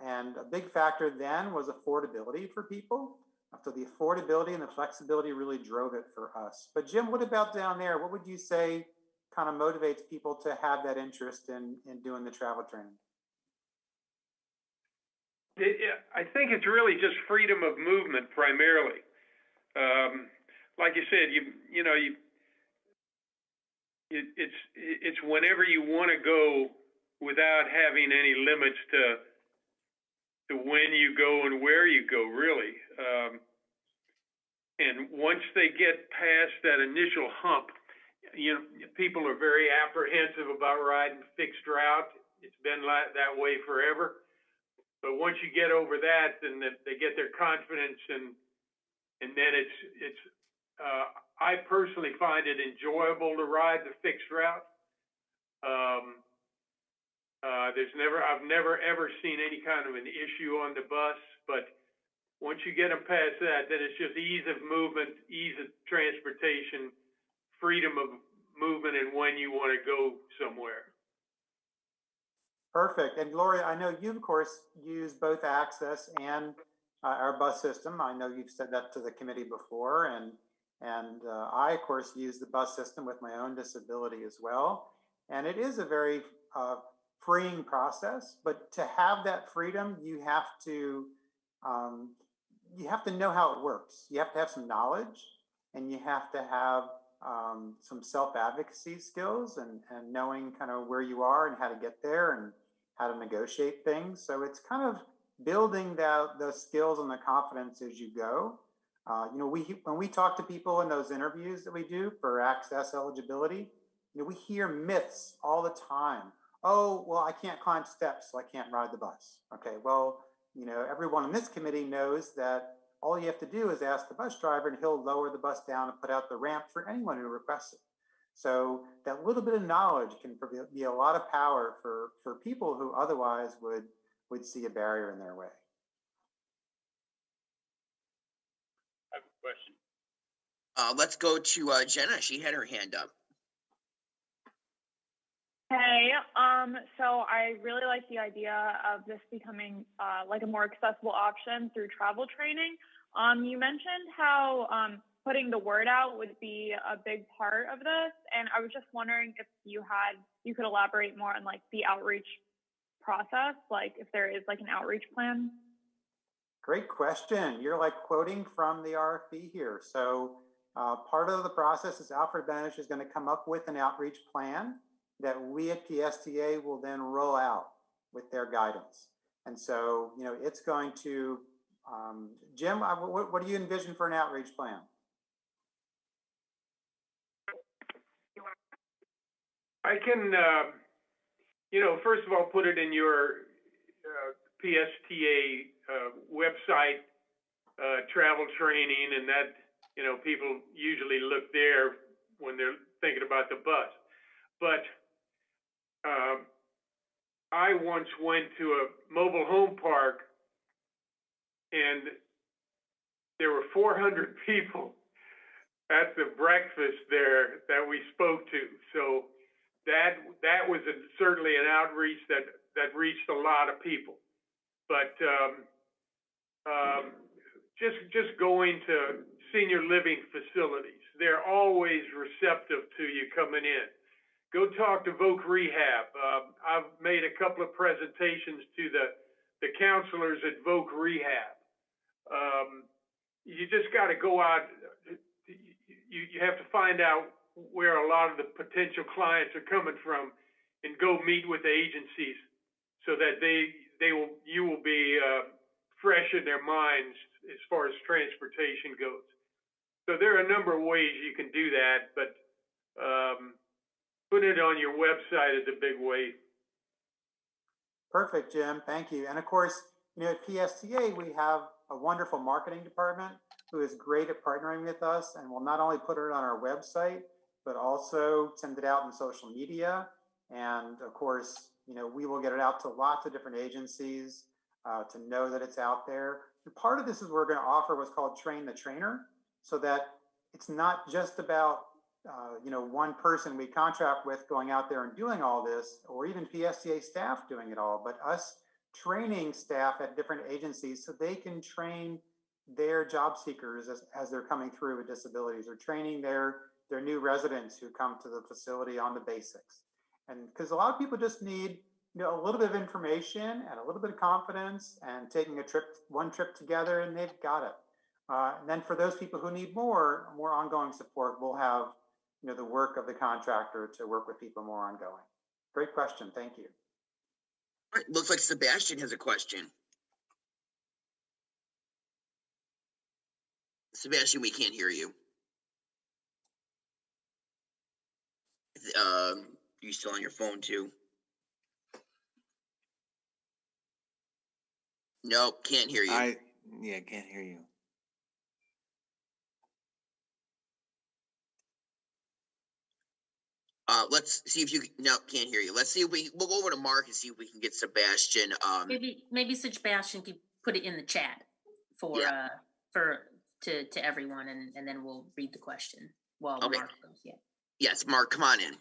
and a big factor then was affordability for people. So the affordability and the flexibility really drove it for us. But Jim, what about down there? What would you say kind of motivates people to have that interest in doing the travel training? I think it's really just freedom of movement primarily. Like you said, it's whenever you want to go without having any limits to when you go and where you go, really. And once they get past that initial hump, people are very apprehensive about riding fixed route. It's been that way forever. But once you get over that, then they get their confidence, and then it's. I personally find it enjoyable to ride the fixed route. I've never ever seen any kind of an issue on the bus, but once you get them past that, then it's just ease of movement, ease of transportation, freedom of movement, and when you want to go somewhere. Perfect. And Gloria, I know you, of course, use both Access and our bus system. I know you've said that to the committee before, and I, of course, use the bus system with my own disability as well. And it is a very freeing process, but to have that freedom, you have to know how it works. You have to have some knowledge, and you have to have some self-advocacy skills and knowing kind of where you are and how to get there and how to negotiate things. So it's kind of building those skills and the confidence as you go. When we talk to people in those interviews that we do for access eligibility, we hear myths all the time. Oh, well, I can't climb steps, so I can't ride the bus. Okay, well, everyone in this committee knows that all you have to do is ask the bus driver and he'll lower the bus down and put out the ramp for anyone who requests it. So that little bit of knowledge can be a lot of power for people who otherwise would see a barrier in their way. I have a question. Let's go to Jenna. She had her hand up. Hey, so I really like the idea of this becoming like a more accessible option through travel training. You mentioned how putting the word out would be a big part of this, and I was just wondering if you could elaborate more on like the outreach process, like if there is like an outreach plan. Great question. You're like quoting from the RFP here. So part of the process is Alfred Benish is going to come up with an outreach plan that we at PSTA will then roll out with their guidance. And so, it's going to, Jim, what do you envision for an outreach plan? I can, first of all, put it in your PSTA website, travel training, and that, people usually look there when they're thinking about the bus. But I once went to a mobile home park and there were 400 people at the breakfast there that we spoke to. So that was certainly an outreach that reached a lot of people. But just going to senior living facilities, they're always receptive to you coming in. Go talk to Voc Rehab. I've made a couple of presentations to the counselors at Voc Rehab. You just got to go out. You have to find out where a lot of the potential clients are coming from, and go meet with the agencies so that you will be fresh in their minds as far as transportation goes. So there are a number of ways you can do that, but put it on your website is a big way. Perfect, Jim. Thank you. And of course, at PSTA, we have a wonderful marketing department who is great at partnering with us and will not only put it on our website, but also send it out in social media. And of course, we will get it out to lots of different agencies to know that it's out there. And part of this is we're going to offer what's called Train the Trainer, so that it's not just about one person we contract with going out there and doing all this, or even PSTA staff doing it all, but us training staff at different agencies so they can train their job seekers as they're coming through with disabilities, or training their new residents who come to the facility on the basics. And because a lot of people just need a little bit of information and a little bit of confidence and taking one trip together, and they've got it. And then for those people who need more ongoing support, we'll have the work of the contractor to work with people more ongoing. Great question. Thank you. All right, looks like Sebastian has a question. Sebastian, we can't hear you. You still on your phone too? Nope, can't hear you. Can't hear you. Let's see if you can't hear you. Let's see if we'll go over to Mark and see if we can get Sebastian. Maybe Sebastian could put it in the chat to everyone, and then we'll read the question while Mark goes. Yeah. Yes, Mark, come on in.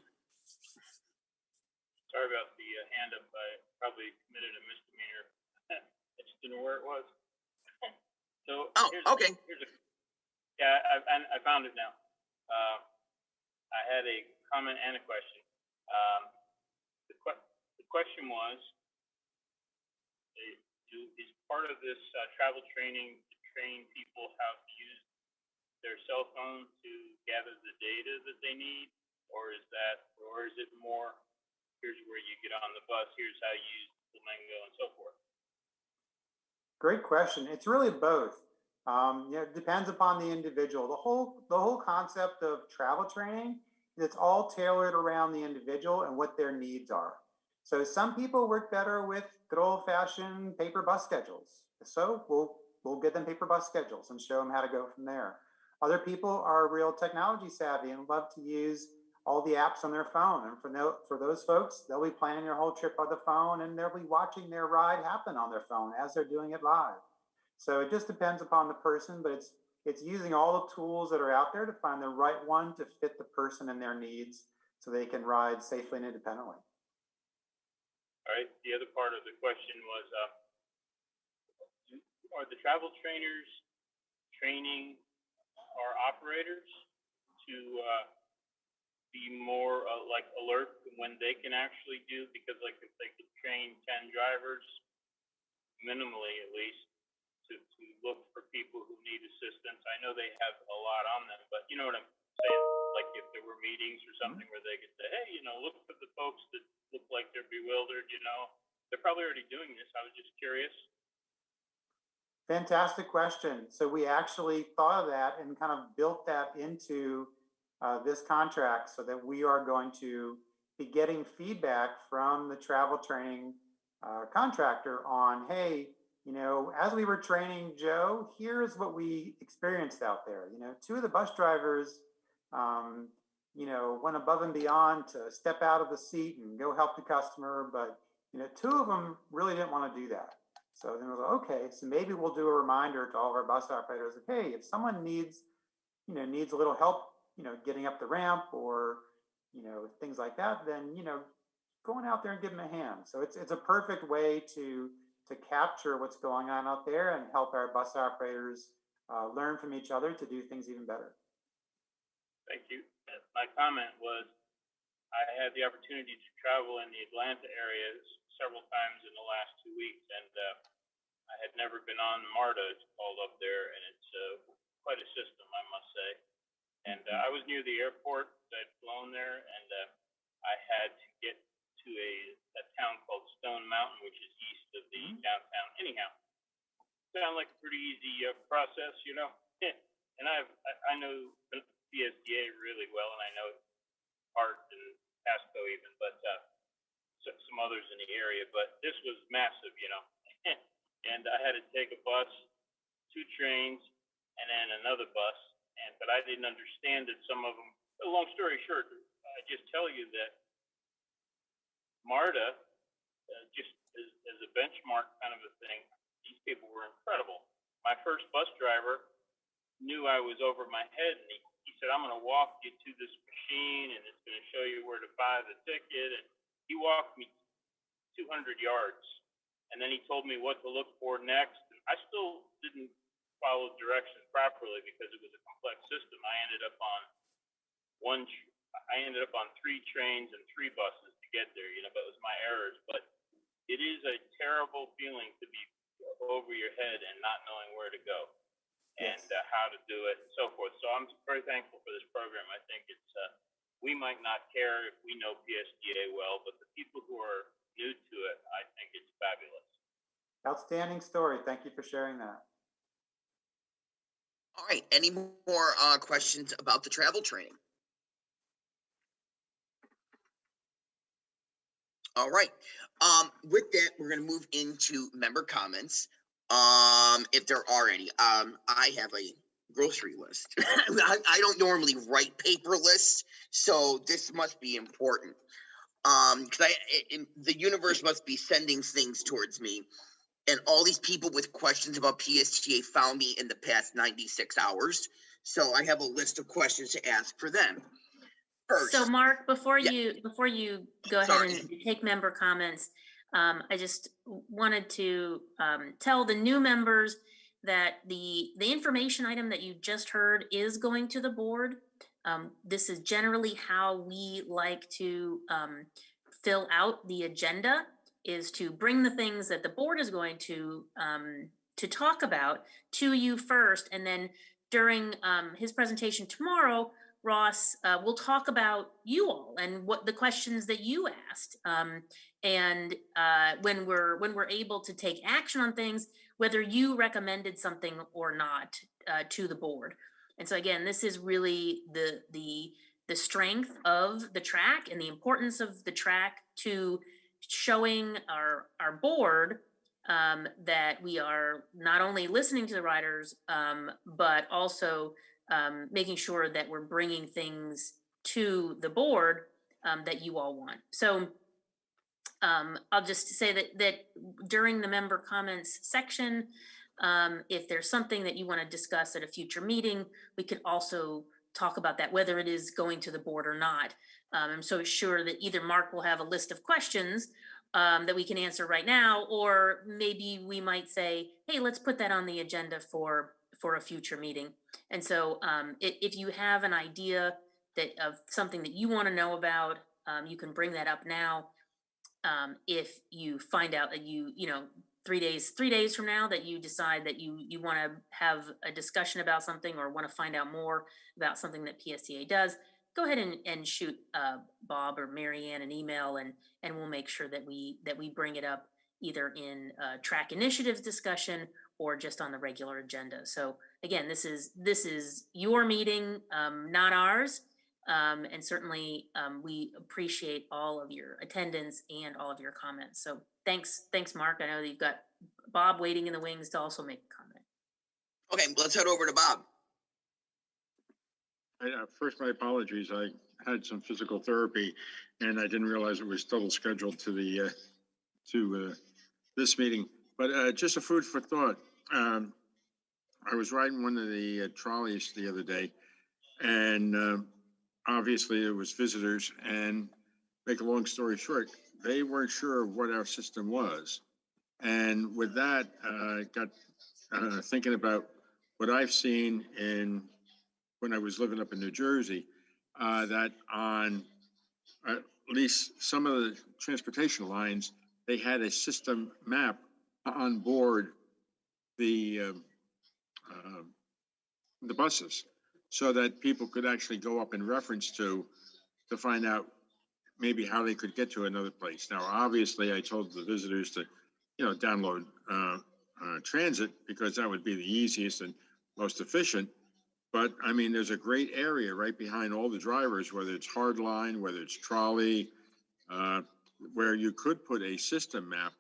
Sorry about the hand up. I probably committed a misdemeanor. I just didn't know where it was. So okay. I found it now. I had a comment and a question. The question was, is part of this travel training to train people how to use their cell phone to gather the data that they need, or is it more, here's where you get on the bus, here's how you use Flamingo and so forth? Great question. It's really both. It depends upon the individual. The whole concept of travel training, it's all tailored around the individual and what their needs are. So some people work better with good old fashioned paper bus schedules. So we'll give them paper bus schedules and show them how to go from there. Other people are real technology savvy and love to use all the apps on their phone. And for those folks, they'll be planning their whole trip on the phone, and they'll be watching their ride happen on their phone as they're doing it live. So it just depends upon the person, but it's using all the tools that are out there to find the right one to fit the person and their needs so they can ride safely and independently. All right. The other part of the question was, are the travel trainers training our operators to be more like alert when they can actually do? Because like if they could train 10 drivers, minimally at least, to look for people who need assistance. I know they have a lot on them, but you know what I'm saying? Like if there were meetings or something where they could say, hey, look for the folks that look like they're bewildered, they're probably already doing this. I was just curious. Fantastic question. So we actually thought of that and kind of built that into this contract so that we are going to be getting feedback from the travel training contractor on, hey, as we were training Joe, here's what we experienced out there. Two of the bus drivers, went above and beyond to step out of the seat and go help the customer, but two of them really didn't want to do that. So then I was like, okay, so maybe we'll do a reminder to all of our bus operators that, hey, if someone needs a little help, getting up the ramp or, things like that, then, going out there and give them a hand. So it's a perfect way to capture what's going on out there and help our bus operators learn from each other to do things even better. Thank you. My comment was, I had the opportunity to travel in the Atlanta area several times in the last 2 weeks, and I had never been on MARTA. It's called up there, and it's quite a system, I must say. And I was near the airport. I'd flown there, and I had to get to a town called Stone Mountain, which is east of the downtown. Anyhow, sounds like a pretty easy process, And I know PSDA really well, and I know Hart and Pasco even, but some others in the area. But this was massive, and I had to take a bus, 2 trains, and then another bus. But I didn't understand that some of them. Long story short, I just tell you that MARTA, just as a benchmark kind of a thing, these people were incredible. My first bus driver knew I was over my head, and he said, I'm going to walk you to this machine, and it's going to show you where to buy the ticket. And he walked me 200 yards, and then he told me what to look for next. And I still didn't follow directions properly because it was a complex system. I ended up on 3 trains and 3 buses to get there, but it was my errors. But it is a terrible feeling to be over your head and not knowing where to go and how to do it and so forth. So I'm very thankful for this program. I think it's, we might not care if we know PSDA well, but the people who are new to it, I think it's fabulous. Outstanding story. Thank you for sharing that. All right. Any more questions about the travel training? All right. With that, we're going to move into member comments. If there are any, I have a grocery list. I don't normally write paper lists, so this must be important. Because the universe must be sending things towards me. And all these people with questions about PSTA found me in the past 96 hours. So I have a list of questions to ask for them. First, so Mark, before you go ahead and take member comments, I just wanted to tell the new members that the information item that you just heard is going to the board. This is generally how we like to fill out the agenda, is to bring the things that the board is going to talk about to you first, and then during his presentation tomorrow, Ross, we'll talk about you all and what the questions that you asked. And when we're able to take action on things, whether you recommended something or not to the board. And so again, this is really the strength of the TRAC and the importance of the TRAC to showing our board that we are not only listening to the riders, but also making sure that we're bringing things to the board that you all want. So I'll just say that during the member comments section, if there's something that you want to discuss at a future meeting, we could also talk about that, whether it is going to the board or not. I'm so sure that either Mark will have a list of questions that we can answer right now, or maybe we might say, hey, let's put that on the agenda for a future meeting. And so if you have an idea of something that you want to know about, you can bring that up now. If you find out that you know, 3 days from now that you decide that you want to have a discussion about something or want to find out more about something that PSTA does, go ahead and shoot Bob or Marianne an email, and we'll make sure that we bring it up either in TRAC initiatives discussion or just on the regular agenda. So again, this is your meeting, not ours. And certainly we appreciate all of your attendance and all of your comments. So thanks, Mark. I know that you've got Bob waiting in the wings to also make a comment. Okay, let's head over to Bob. First, my apologies. I had some physical therapy, and I didn't realize it was double scheduled to the this meeting. But just a food for thought. I was riding one of the trolleys the other day, and obviously it was visitors. And make a long story short, they weren't sure of what our system was. And with that, I got thinking about what I've seen when I was living up in New Jersey, that on at least some of the transportation lines, they had a system map on board the buses, so that people could actually go up in reference to find out maybe how they could get to another place. Now, obviously, I told the visitors to, download transit, because that would be the easiest and most efficient. But I mean, there's a great area right behind all the drivers, whether it's hardline, whether it's trolley, where you could put a system map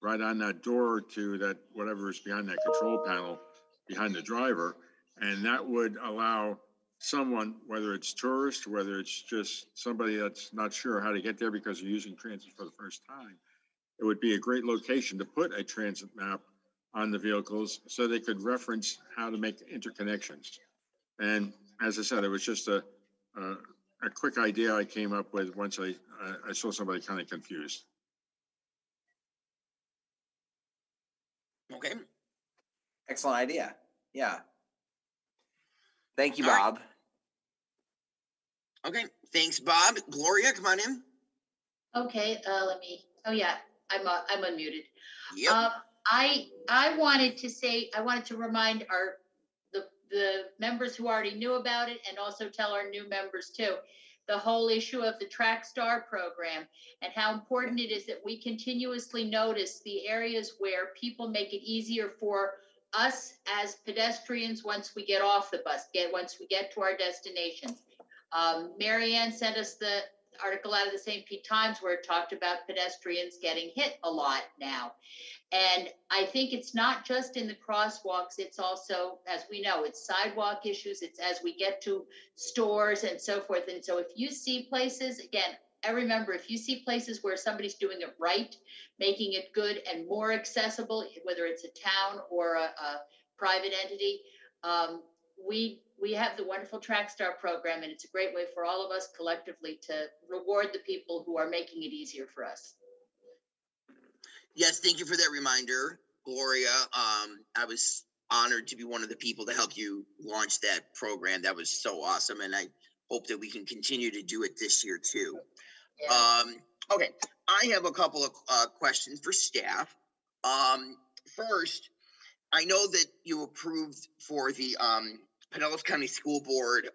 right on that door to that, whatever is behind that control panel behind the driver. And that would allow someone, whether it's tourist, whether it's just somebody that's not sure how to get there because they're using transit for the first time, it would be a great location to put a transit map on the vehicles so they could reference how to make interconnections. And as I said, it was just a quick idea I came up with once I saw somebody kind of confused. Okay. Excellent idea. Yeah. Thank you, All right. Bob. Okay, thanks, Bob. Gloria, come on in. Okay, oh yeah, I'm unmuted. Yep. I wanted to remind the members who already knew about it, and also tell our new members too, the whole issue of the TRAC Star program and how important it is that we continuously notice the areas where people make it easier for us as pedestrians once we get off the bus, once we get to our destinations. Marianne sent us the article out of the St. Pete Times where it talked about pedestrians getting hit a lot now. And I think it's not just in the crosswalks, it's also, as we know, it's sidewalk issues, it's as we get to stores and so forth. And so if you see places, again, I remember if you see places where somebody's doing it right, making it good and more accessible, whether it's a town or a private entity, we have the wonderful TRAC Star program, and it's a great way for all of us collectively to reward the people who are making it easier for us. Yes, thank you for that reminder, Gloria. I was honored to be one of the people to help you launch that program. That was so awesome, and I hope that we can continue to do it this year too. Yeah. Okay, I have a couple of questions for staff. First, I know that you approved for the Pinellas County School Board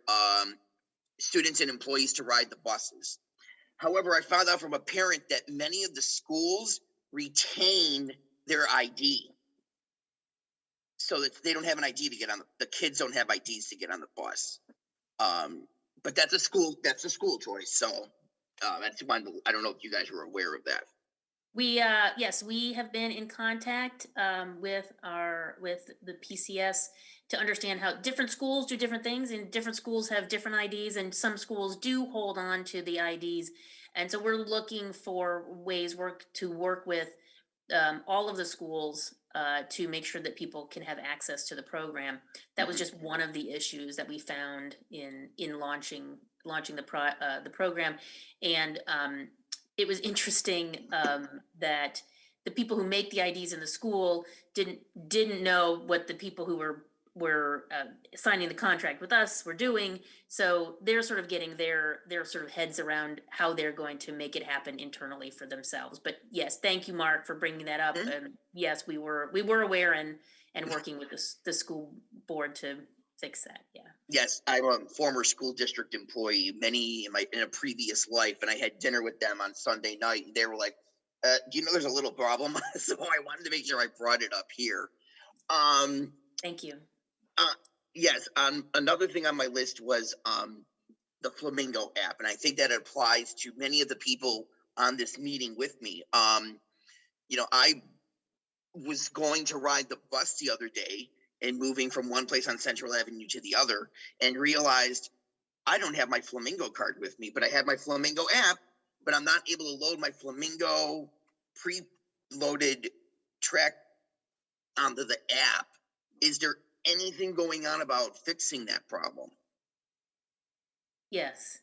students and employees to ride the buses. However, I found out from a parent that many of the schools retain their ID. So that they don't have an ID to get on the kids don't have IDs to get on the bus. But that's a school choice. So that's one. I don't know if you guys were aware of that. We yes, we have been in contact with the PCS to understand how different schools do different things, and different schools have different IDs, and some schools do hold on to the IDs, and so we're looking for ways to work with all of the schools to make sure that people can have access to the program. That was just one of the issues that we found in launching the program, and it was interesting that the people who make the IDs in the school didn't know what the people who were signing the contract with us were doing. So they're sort of getting their sort of heads around how they're going to make it happen internally for themselves. But yes, thank you, Mark, for bringing that up. And yes, we were aware and working with the school board to fix that. Yeah. Yes, I'm a former school district employee, many in a previous life, and I had dinner with them on Sunday night, and they were like, "Do you know there's a little problem?" So I wanted to make sure I brought it up here. Thank you. Yes, another thing on my list was the Flamingo app, and I think that applies to many of the people on this meeting with me. I was going to ride the bus the other day and moving from one place on Central Avenue to the other, and realized I don't have my Flamingo card with me, but I have my Flamingo app, but I'm not able to load my Flamingo pre-loaded track onto the app. Is there anything going on about fixing that problem? Yes.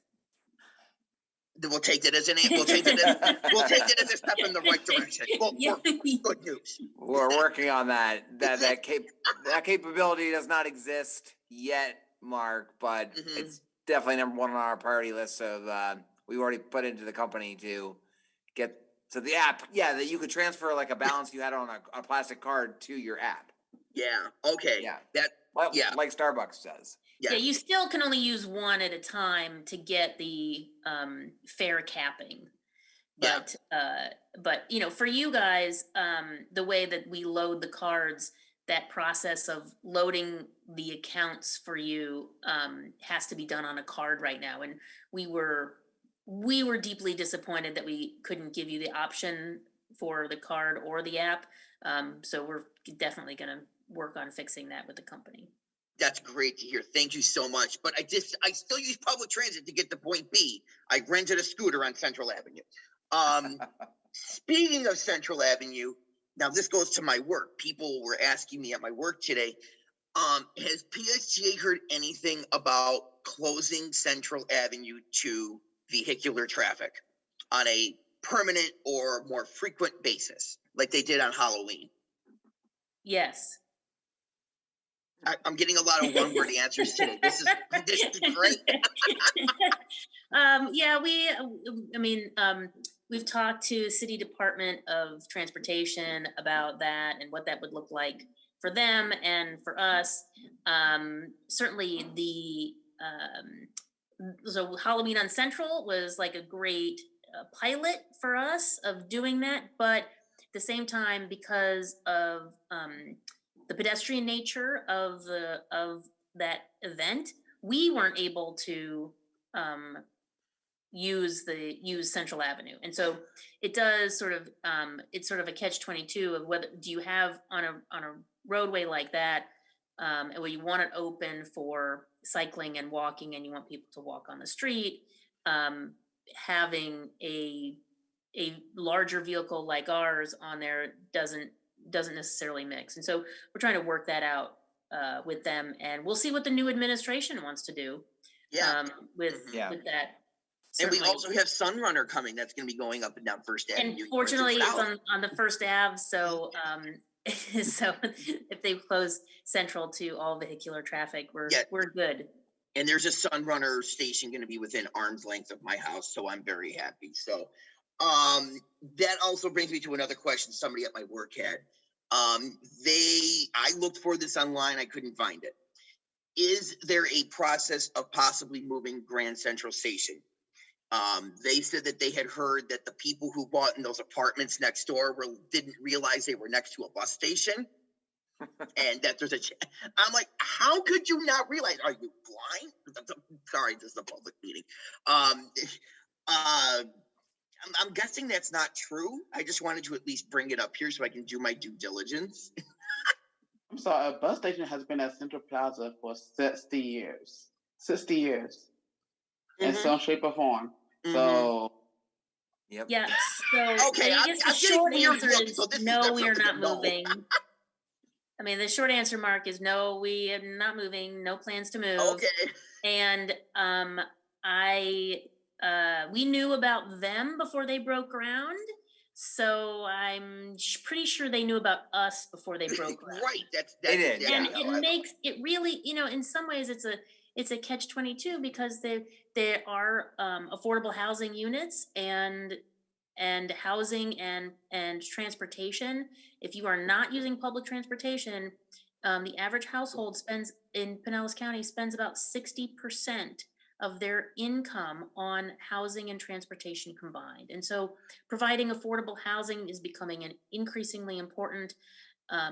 We'll take that as we'll take that as a step in the right direction. Good news. We're working on that. That capability does not exist yet, Mark, but it's definitely number one on our priority list. So we already put into the company to get to the app. Yeah, that you could transfer like a balance you had on a plastic card to your app. Yeah. Okay. Yeah. Like Starbucks does. Yeah, you still can only use one at a time to get the fare capping. But for you guys, the way that we load the cards, that process of loading the accounts for you has to be done on a card right now. And we were deeply disappointed that we couldn't give you the option for the card or the app. So we're definitely going to work on fixing that with the company. That's great to hear. Thank you so much. But I still use public transit to get to point B. I rented a scooter on Central Avenue. Speaking of Central Avenue, now this goes to my work. People were asking me at my work today, has PSTA heard anything about closing Central Avenue to vehicular traffic on a permanent or more frequent basis, like they did on Halloween? Yes. I'm getting a lot of one-word answers today. This is great. We've talked to City Department of Transportation about that and what that would look like for them and for us. Certainly so Halloween on Central was like a great pilot for us of doing that, but at the same time, because of the pedestrian nature of that event, we weren't able to use Central Avenue, and so it does sort of it's sort of a catch-22 of whether do you have on a roadway like that, where you want it open for cycling and walking, and you want people to walk on the street, having a larger vehicle like ours on there doesn't necessarily mix. And so we're trying to work that out with them, and we'll see what the new administration wants to do with that. Certainly. And we also have Sunrunner coming. That's going to be going up and down First Avenue. And fortunately, it's on the First Ave. So so if they close Central to all vehicular traffic, we're good. And there's a Sunrunner station going to be within arm's length of my house, so I'm very happy. So that also brings me to another question somebody at my work had. I looked for this online, I couldn't find it. is there a process of possibly moving Grand Central Station? They said that they had heard that the people who bought in those apartments next door didn't realize they were next to a bus station. And that there's I'm like, how could you not realize? Are you blind? Sorry, this is a public meeting. I'm guessing that's not true. I just wanted to at least bring it up here so I can do my due diligence. I'm sorry, a bus station has been at Central Plaza for 60 years. 60 years. In some shape or form. So, yep. Yeah, so Okay, I guess the short answer is so no, we are definitely not a no. moving. I mean, the short answer, Mark, is no, we are not moving, no plans to move. Okay. And we knew about them before they broke ground. So I'm pretty sure they knew about us before they broke ground. Right, that's They did, And yeah. it makes it really, in some ways it's a catch-22 because there are affordable housing units and housing and transportation. If you are not using public transportation, the average household in Pinellas County spends about 60% of their income on housing and transportation combined. And so providing affordable housing is becoming an increasingly important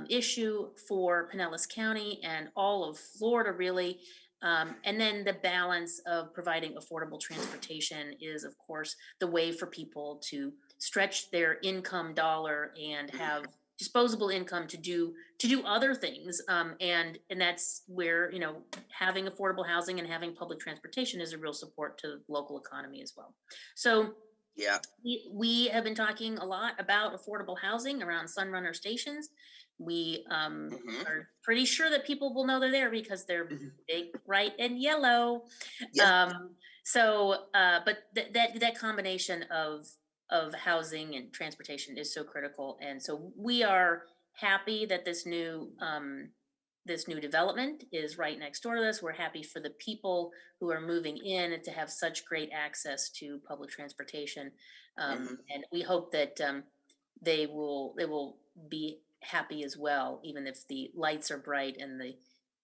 issue for Pinellas County and all of Florida, really. And then the balance of providing affordable transportation is, of course, the way for people to stretch their income dollar and have disposable income to do other things. And that's where, having affordable housing and having public transportation is a real support to the local economy as well. So yeah, we have been talking a lot about affordable housing around Sunrunner stations. We are pretty sure that people will know they're there because they're big, bright, and yellow. Yeah. But that combination of housing and transportation is so critical, and so we are happy that this new development is right next door to us. We're happy for the people who are moving in to have such great access to public transportation, and we hope that they will be happy as well, even if the lights are bright and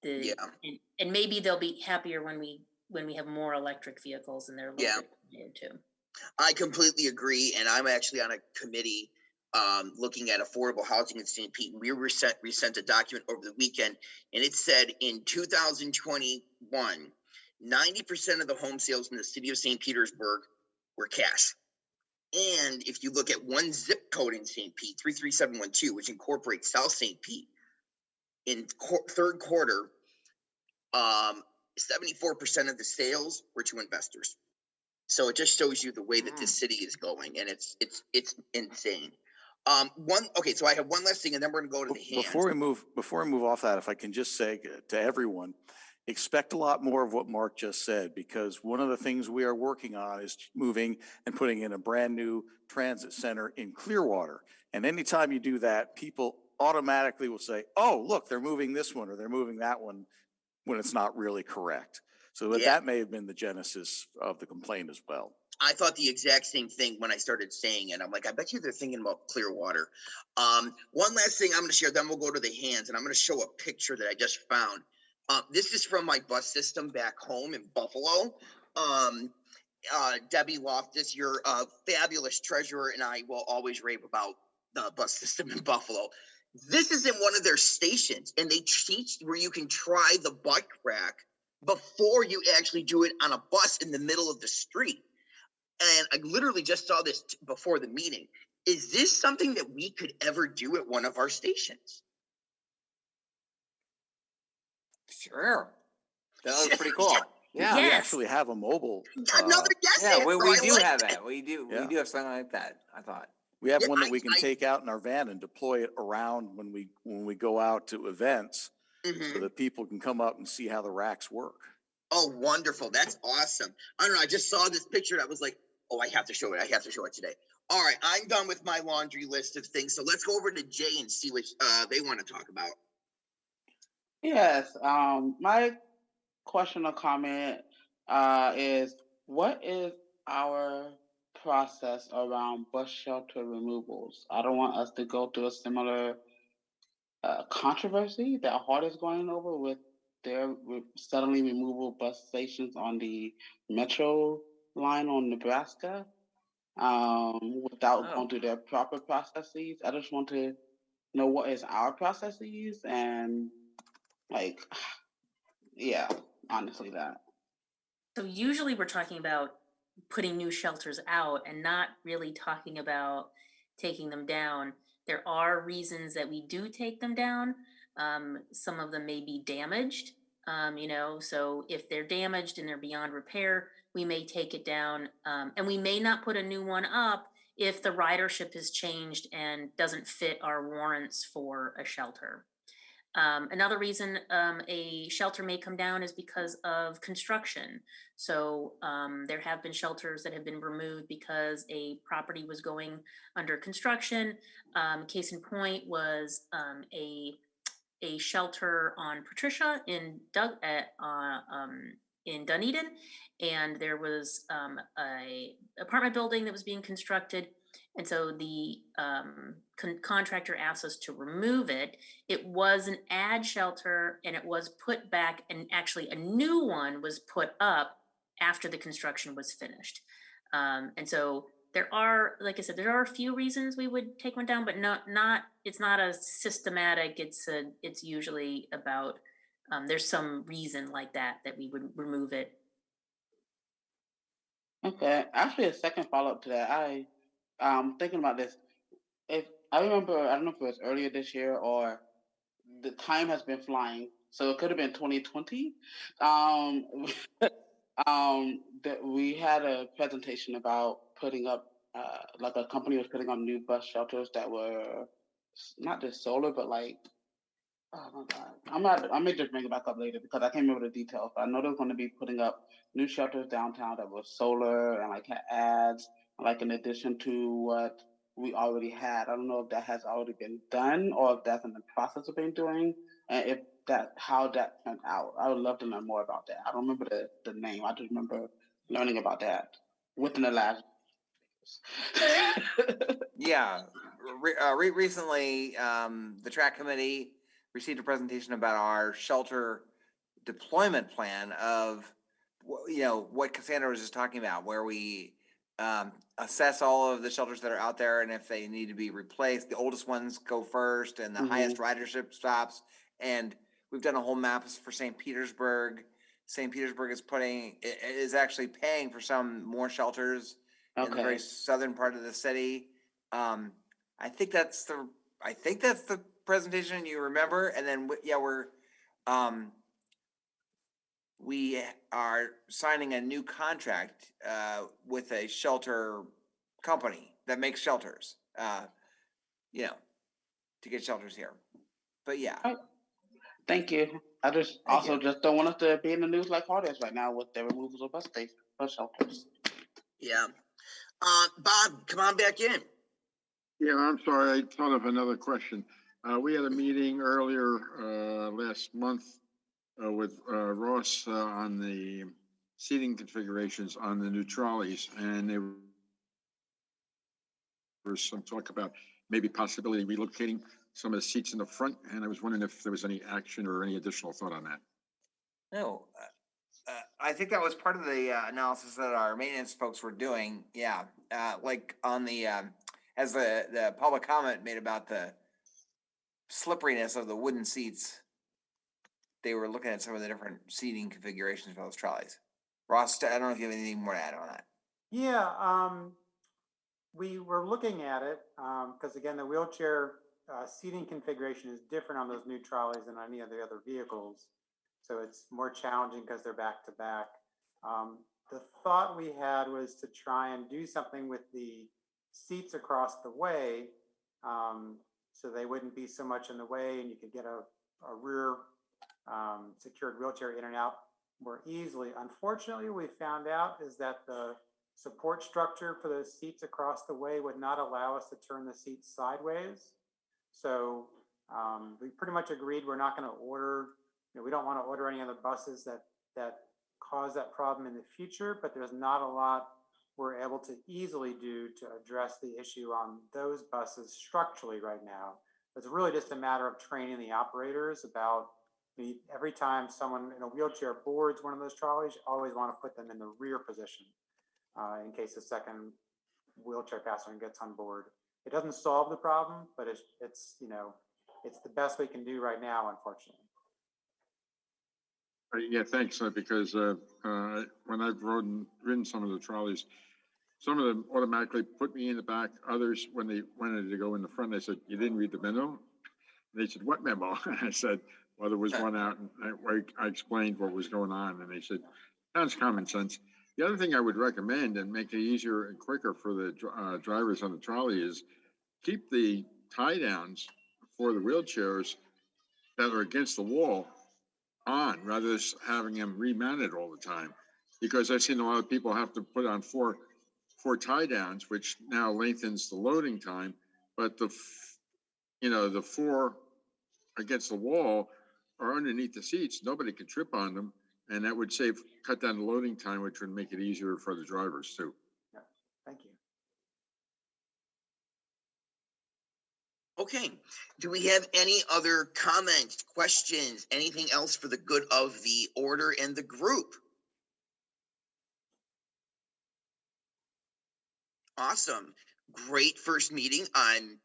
and maybe they'll be happier when we have more electric vehicles and they're a little bit too. I completely agree, and I'm actually on a committee looking at affordable housing in St. Pete. We were sent a document over the weekend, and it said in 2021, 90% of the home sales in the city of St. Petersburg were cash. And if you look at one zip code in St. Pete, 33712, which incorporates South St. Pete, in third quarter, 74% of the sales were to investors. So it just shows you the way that this city is going, and it's insane. So I have one last thing, and then we're going to go to the hands. Before we move off that, if I can just say to everyone, expect a lot more of what Mark just said, because one of the things we are working on is moving and putting in a brand new transit center in Clearwater. And anytime you do that, people automatically will say, oh, look, they're moving this one or they're moving that one, when it's not really correct. So that may have been the genesis of the complaint as well. I thought the exact same thing when I started saying it. I'm like, I bet you they're thinking about Clearwater. One last thing I'm going to share, then we'll go to the hands, and I'm going to show a picture that I just found. This is from my bus system back home in Buffalo. Debbie Loftus, your fabulous treasurer, and I will always rave about the bus system in Buffalo. This is in one of their stations, and they teach where you can try the bike rack before you actually do it on a bus in the middle of the street. And I literally just saw this before the meeting. Is this something that we could ever do at one of our stations? Sure. That was pretty cool. Yeah. We actually have a mobile. Another guess. Yeah, we do have that. We do have something like that, I thought. We have one that we can take out in our van and deploy it around when we go out to events, so that people can come up and see how the racks work. Oh, wonderful. That's awesome. I don't know. I just saw this picture and I was like, oh, I have to show it. I have to show it today. All right. I'm done with my laundry list of things. So let's go over to Jay and see what they want to talk about. Yes. My question or comment is, what is our process around bus shelter removals? I don't want us to go through a similar controversy that Hart is going over with suddenly removal bus stations on the metro line on Nebraska without going through their proper processes. I just want to know what is our processes and like, yeah, honestly that. So usually we're talking about putting new shelters out and not really talking about taking them down. There are reasons that we do take them down. Some of them may be damaged, so if they're damaged and they're beyond repair, we may take it down, and we may not put a new one up if the ridership has changed and doesn't fit our warrants for a shelter. Another reason a shelter may come down is because of construction. So there have been shelters that have been removed because a property was going under construction. Case in point was a shelter on Patricia in Dunedin, and there was a apartment building that was being constructed. And so the contractor asked us to remove it. It was an ad shelter and it was put back, and actually a new one was put up after the construction was finished. And so there are, like I said, there are a few reasons we would take one down, but it's not a systematic, it's usually about, there's some reason like that we would remove it. Okay, actually a second follow-up to that, thinking about this. If I remember, I don't know if it was earlier this year or the time has been flying, so it could have been 2020. That we had a presentation about putting up, like a company was putting on new bus shelters that were not just solar, but like, oh my God, I may just bring it back up later because I can't remember the details. But I know they're going to be putting up new shelters downtown that were solar and like had ads, like in addition to what we already had. I don't know if that has already been done or if that's in the process of being doing, and if that how that turned out. I would love to learn more about that. I don't remember the name. I just remember learning about that within the last. Yeah, recently the TRAC committee received a presentation about our shelter deployment plan of, what Cassandra was just talking about, where we assess all of the shelters that are out there, and if they need to be replaced, the oldest ones go first, and the highest ridership stops. And we've done a whole map for St. Petersburg. St. Petersburg is actually paying for some more shelters in the very southern part of the city. I think that's the presentation you remember. And then we are signing a new contract with a shelter company that makes shelters, to get shelters here. But yeah. Thank you. I just just don't want us to be in the news like hard as right now with the removals of bus shelters. Yeah. Bob, come on back in. Yeah, I'm sorry. I thought of another question. We had a meeting earlier last month with Ross on the seating configurations on the new trolleys, and there was some talk about maybe possibility relocating some of the seats in the front, and I was wondering if there was any action or any additional thought on that. No, I think that was part of the analysis that our maintenance folks were doing. Yeah, like on the as the public comment made about the slipperiness of the wooden seats, they were looking at some of the different seating configurations for those trolleys. Ross, I don't know if you have anything more to add on that. Yeah, we were looking at it because again, the wheelchair seating configuration is different on those new trolleys than any of the other vehicles. So it's more challenging because they're back to back. The thought we had was to try and do something with the seats across the way so they wouldn't be so much in the way, and you could get a rear secured wheelchair in and out more easily. Unfortunately, we found out is that the support structure for those seats across the way would not allow us to turn the seats sideways. So we pretty much agreed we're not going to order, we don't want to order any other buses that cause that problem in the future, but there's not a lot we're able to easily do to address the issue on those buses structurally right now. It's really just a matter of training the operators about Every time someone in a wheelchair boards one of those trolleys, you always want to put them in the rear position in case the second wheelchair passenger gets on board. It doesn't solve the problem, but it's the best we can do right now, unfortunately. Yeah, thanks. Because when I've ridden some of the trolleys, some of them automatically put me in the back. Others, when they wanted to go in the front, they said, "You didn't read the memo?" And they said, "What memo?" I said, "Well, there was one out," and I explained what was going on, and they said, "Sounds common sense." The other thing I would recommend and make it easier and quicker for the drivers on the trolley is keep the tie downs for the wheelchairs that are against the wall on, rather than having them remounted all the time. Because I've seen a lot of people have to put on four tie downs, which now lengthens the loading time. But the four against the wall are underneath the seats. Nobody can trip on them, and that would cut down the loading time, which would make it easier for the drivers too. Yeah, thank you. Okay, do we have any other comments, questions, anything else for the good of the order and the group? Awesome, great first meeting. I'm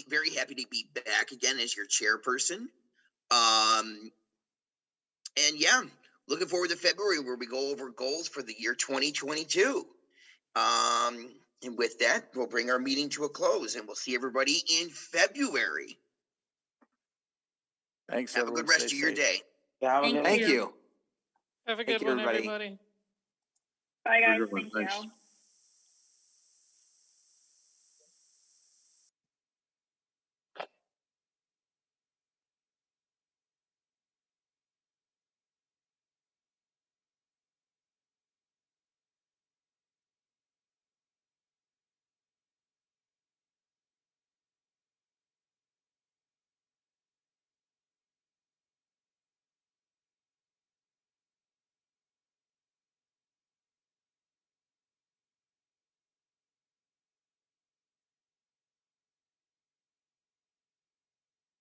very happy to be back again as your chairperson. And yeah, looking forward to February where we go over goals for the year 2022. And with that, we'll bring our meeting to a close and we'll see everybody in February. Thanks, Have a good rest of your day. Thank you. Have a Thank good you, one, everybody. everybody. Bye, guys. Good one. Thank Thanks. you.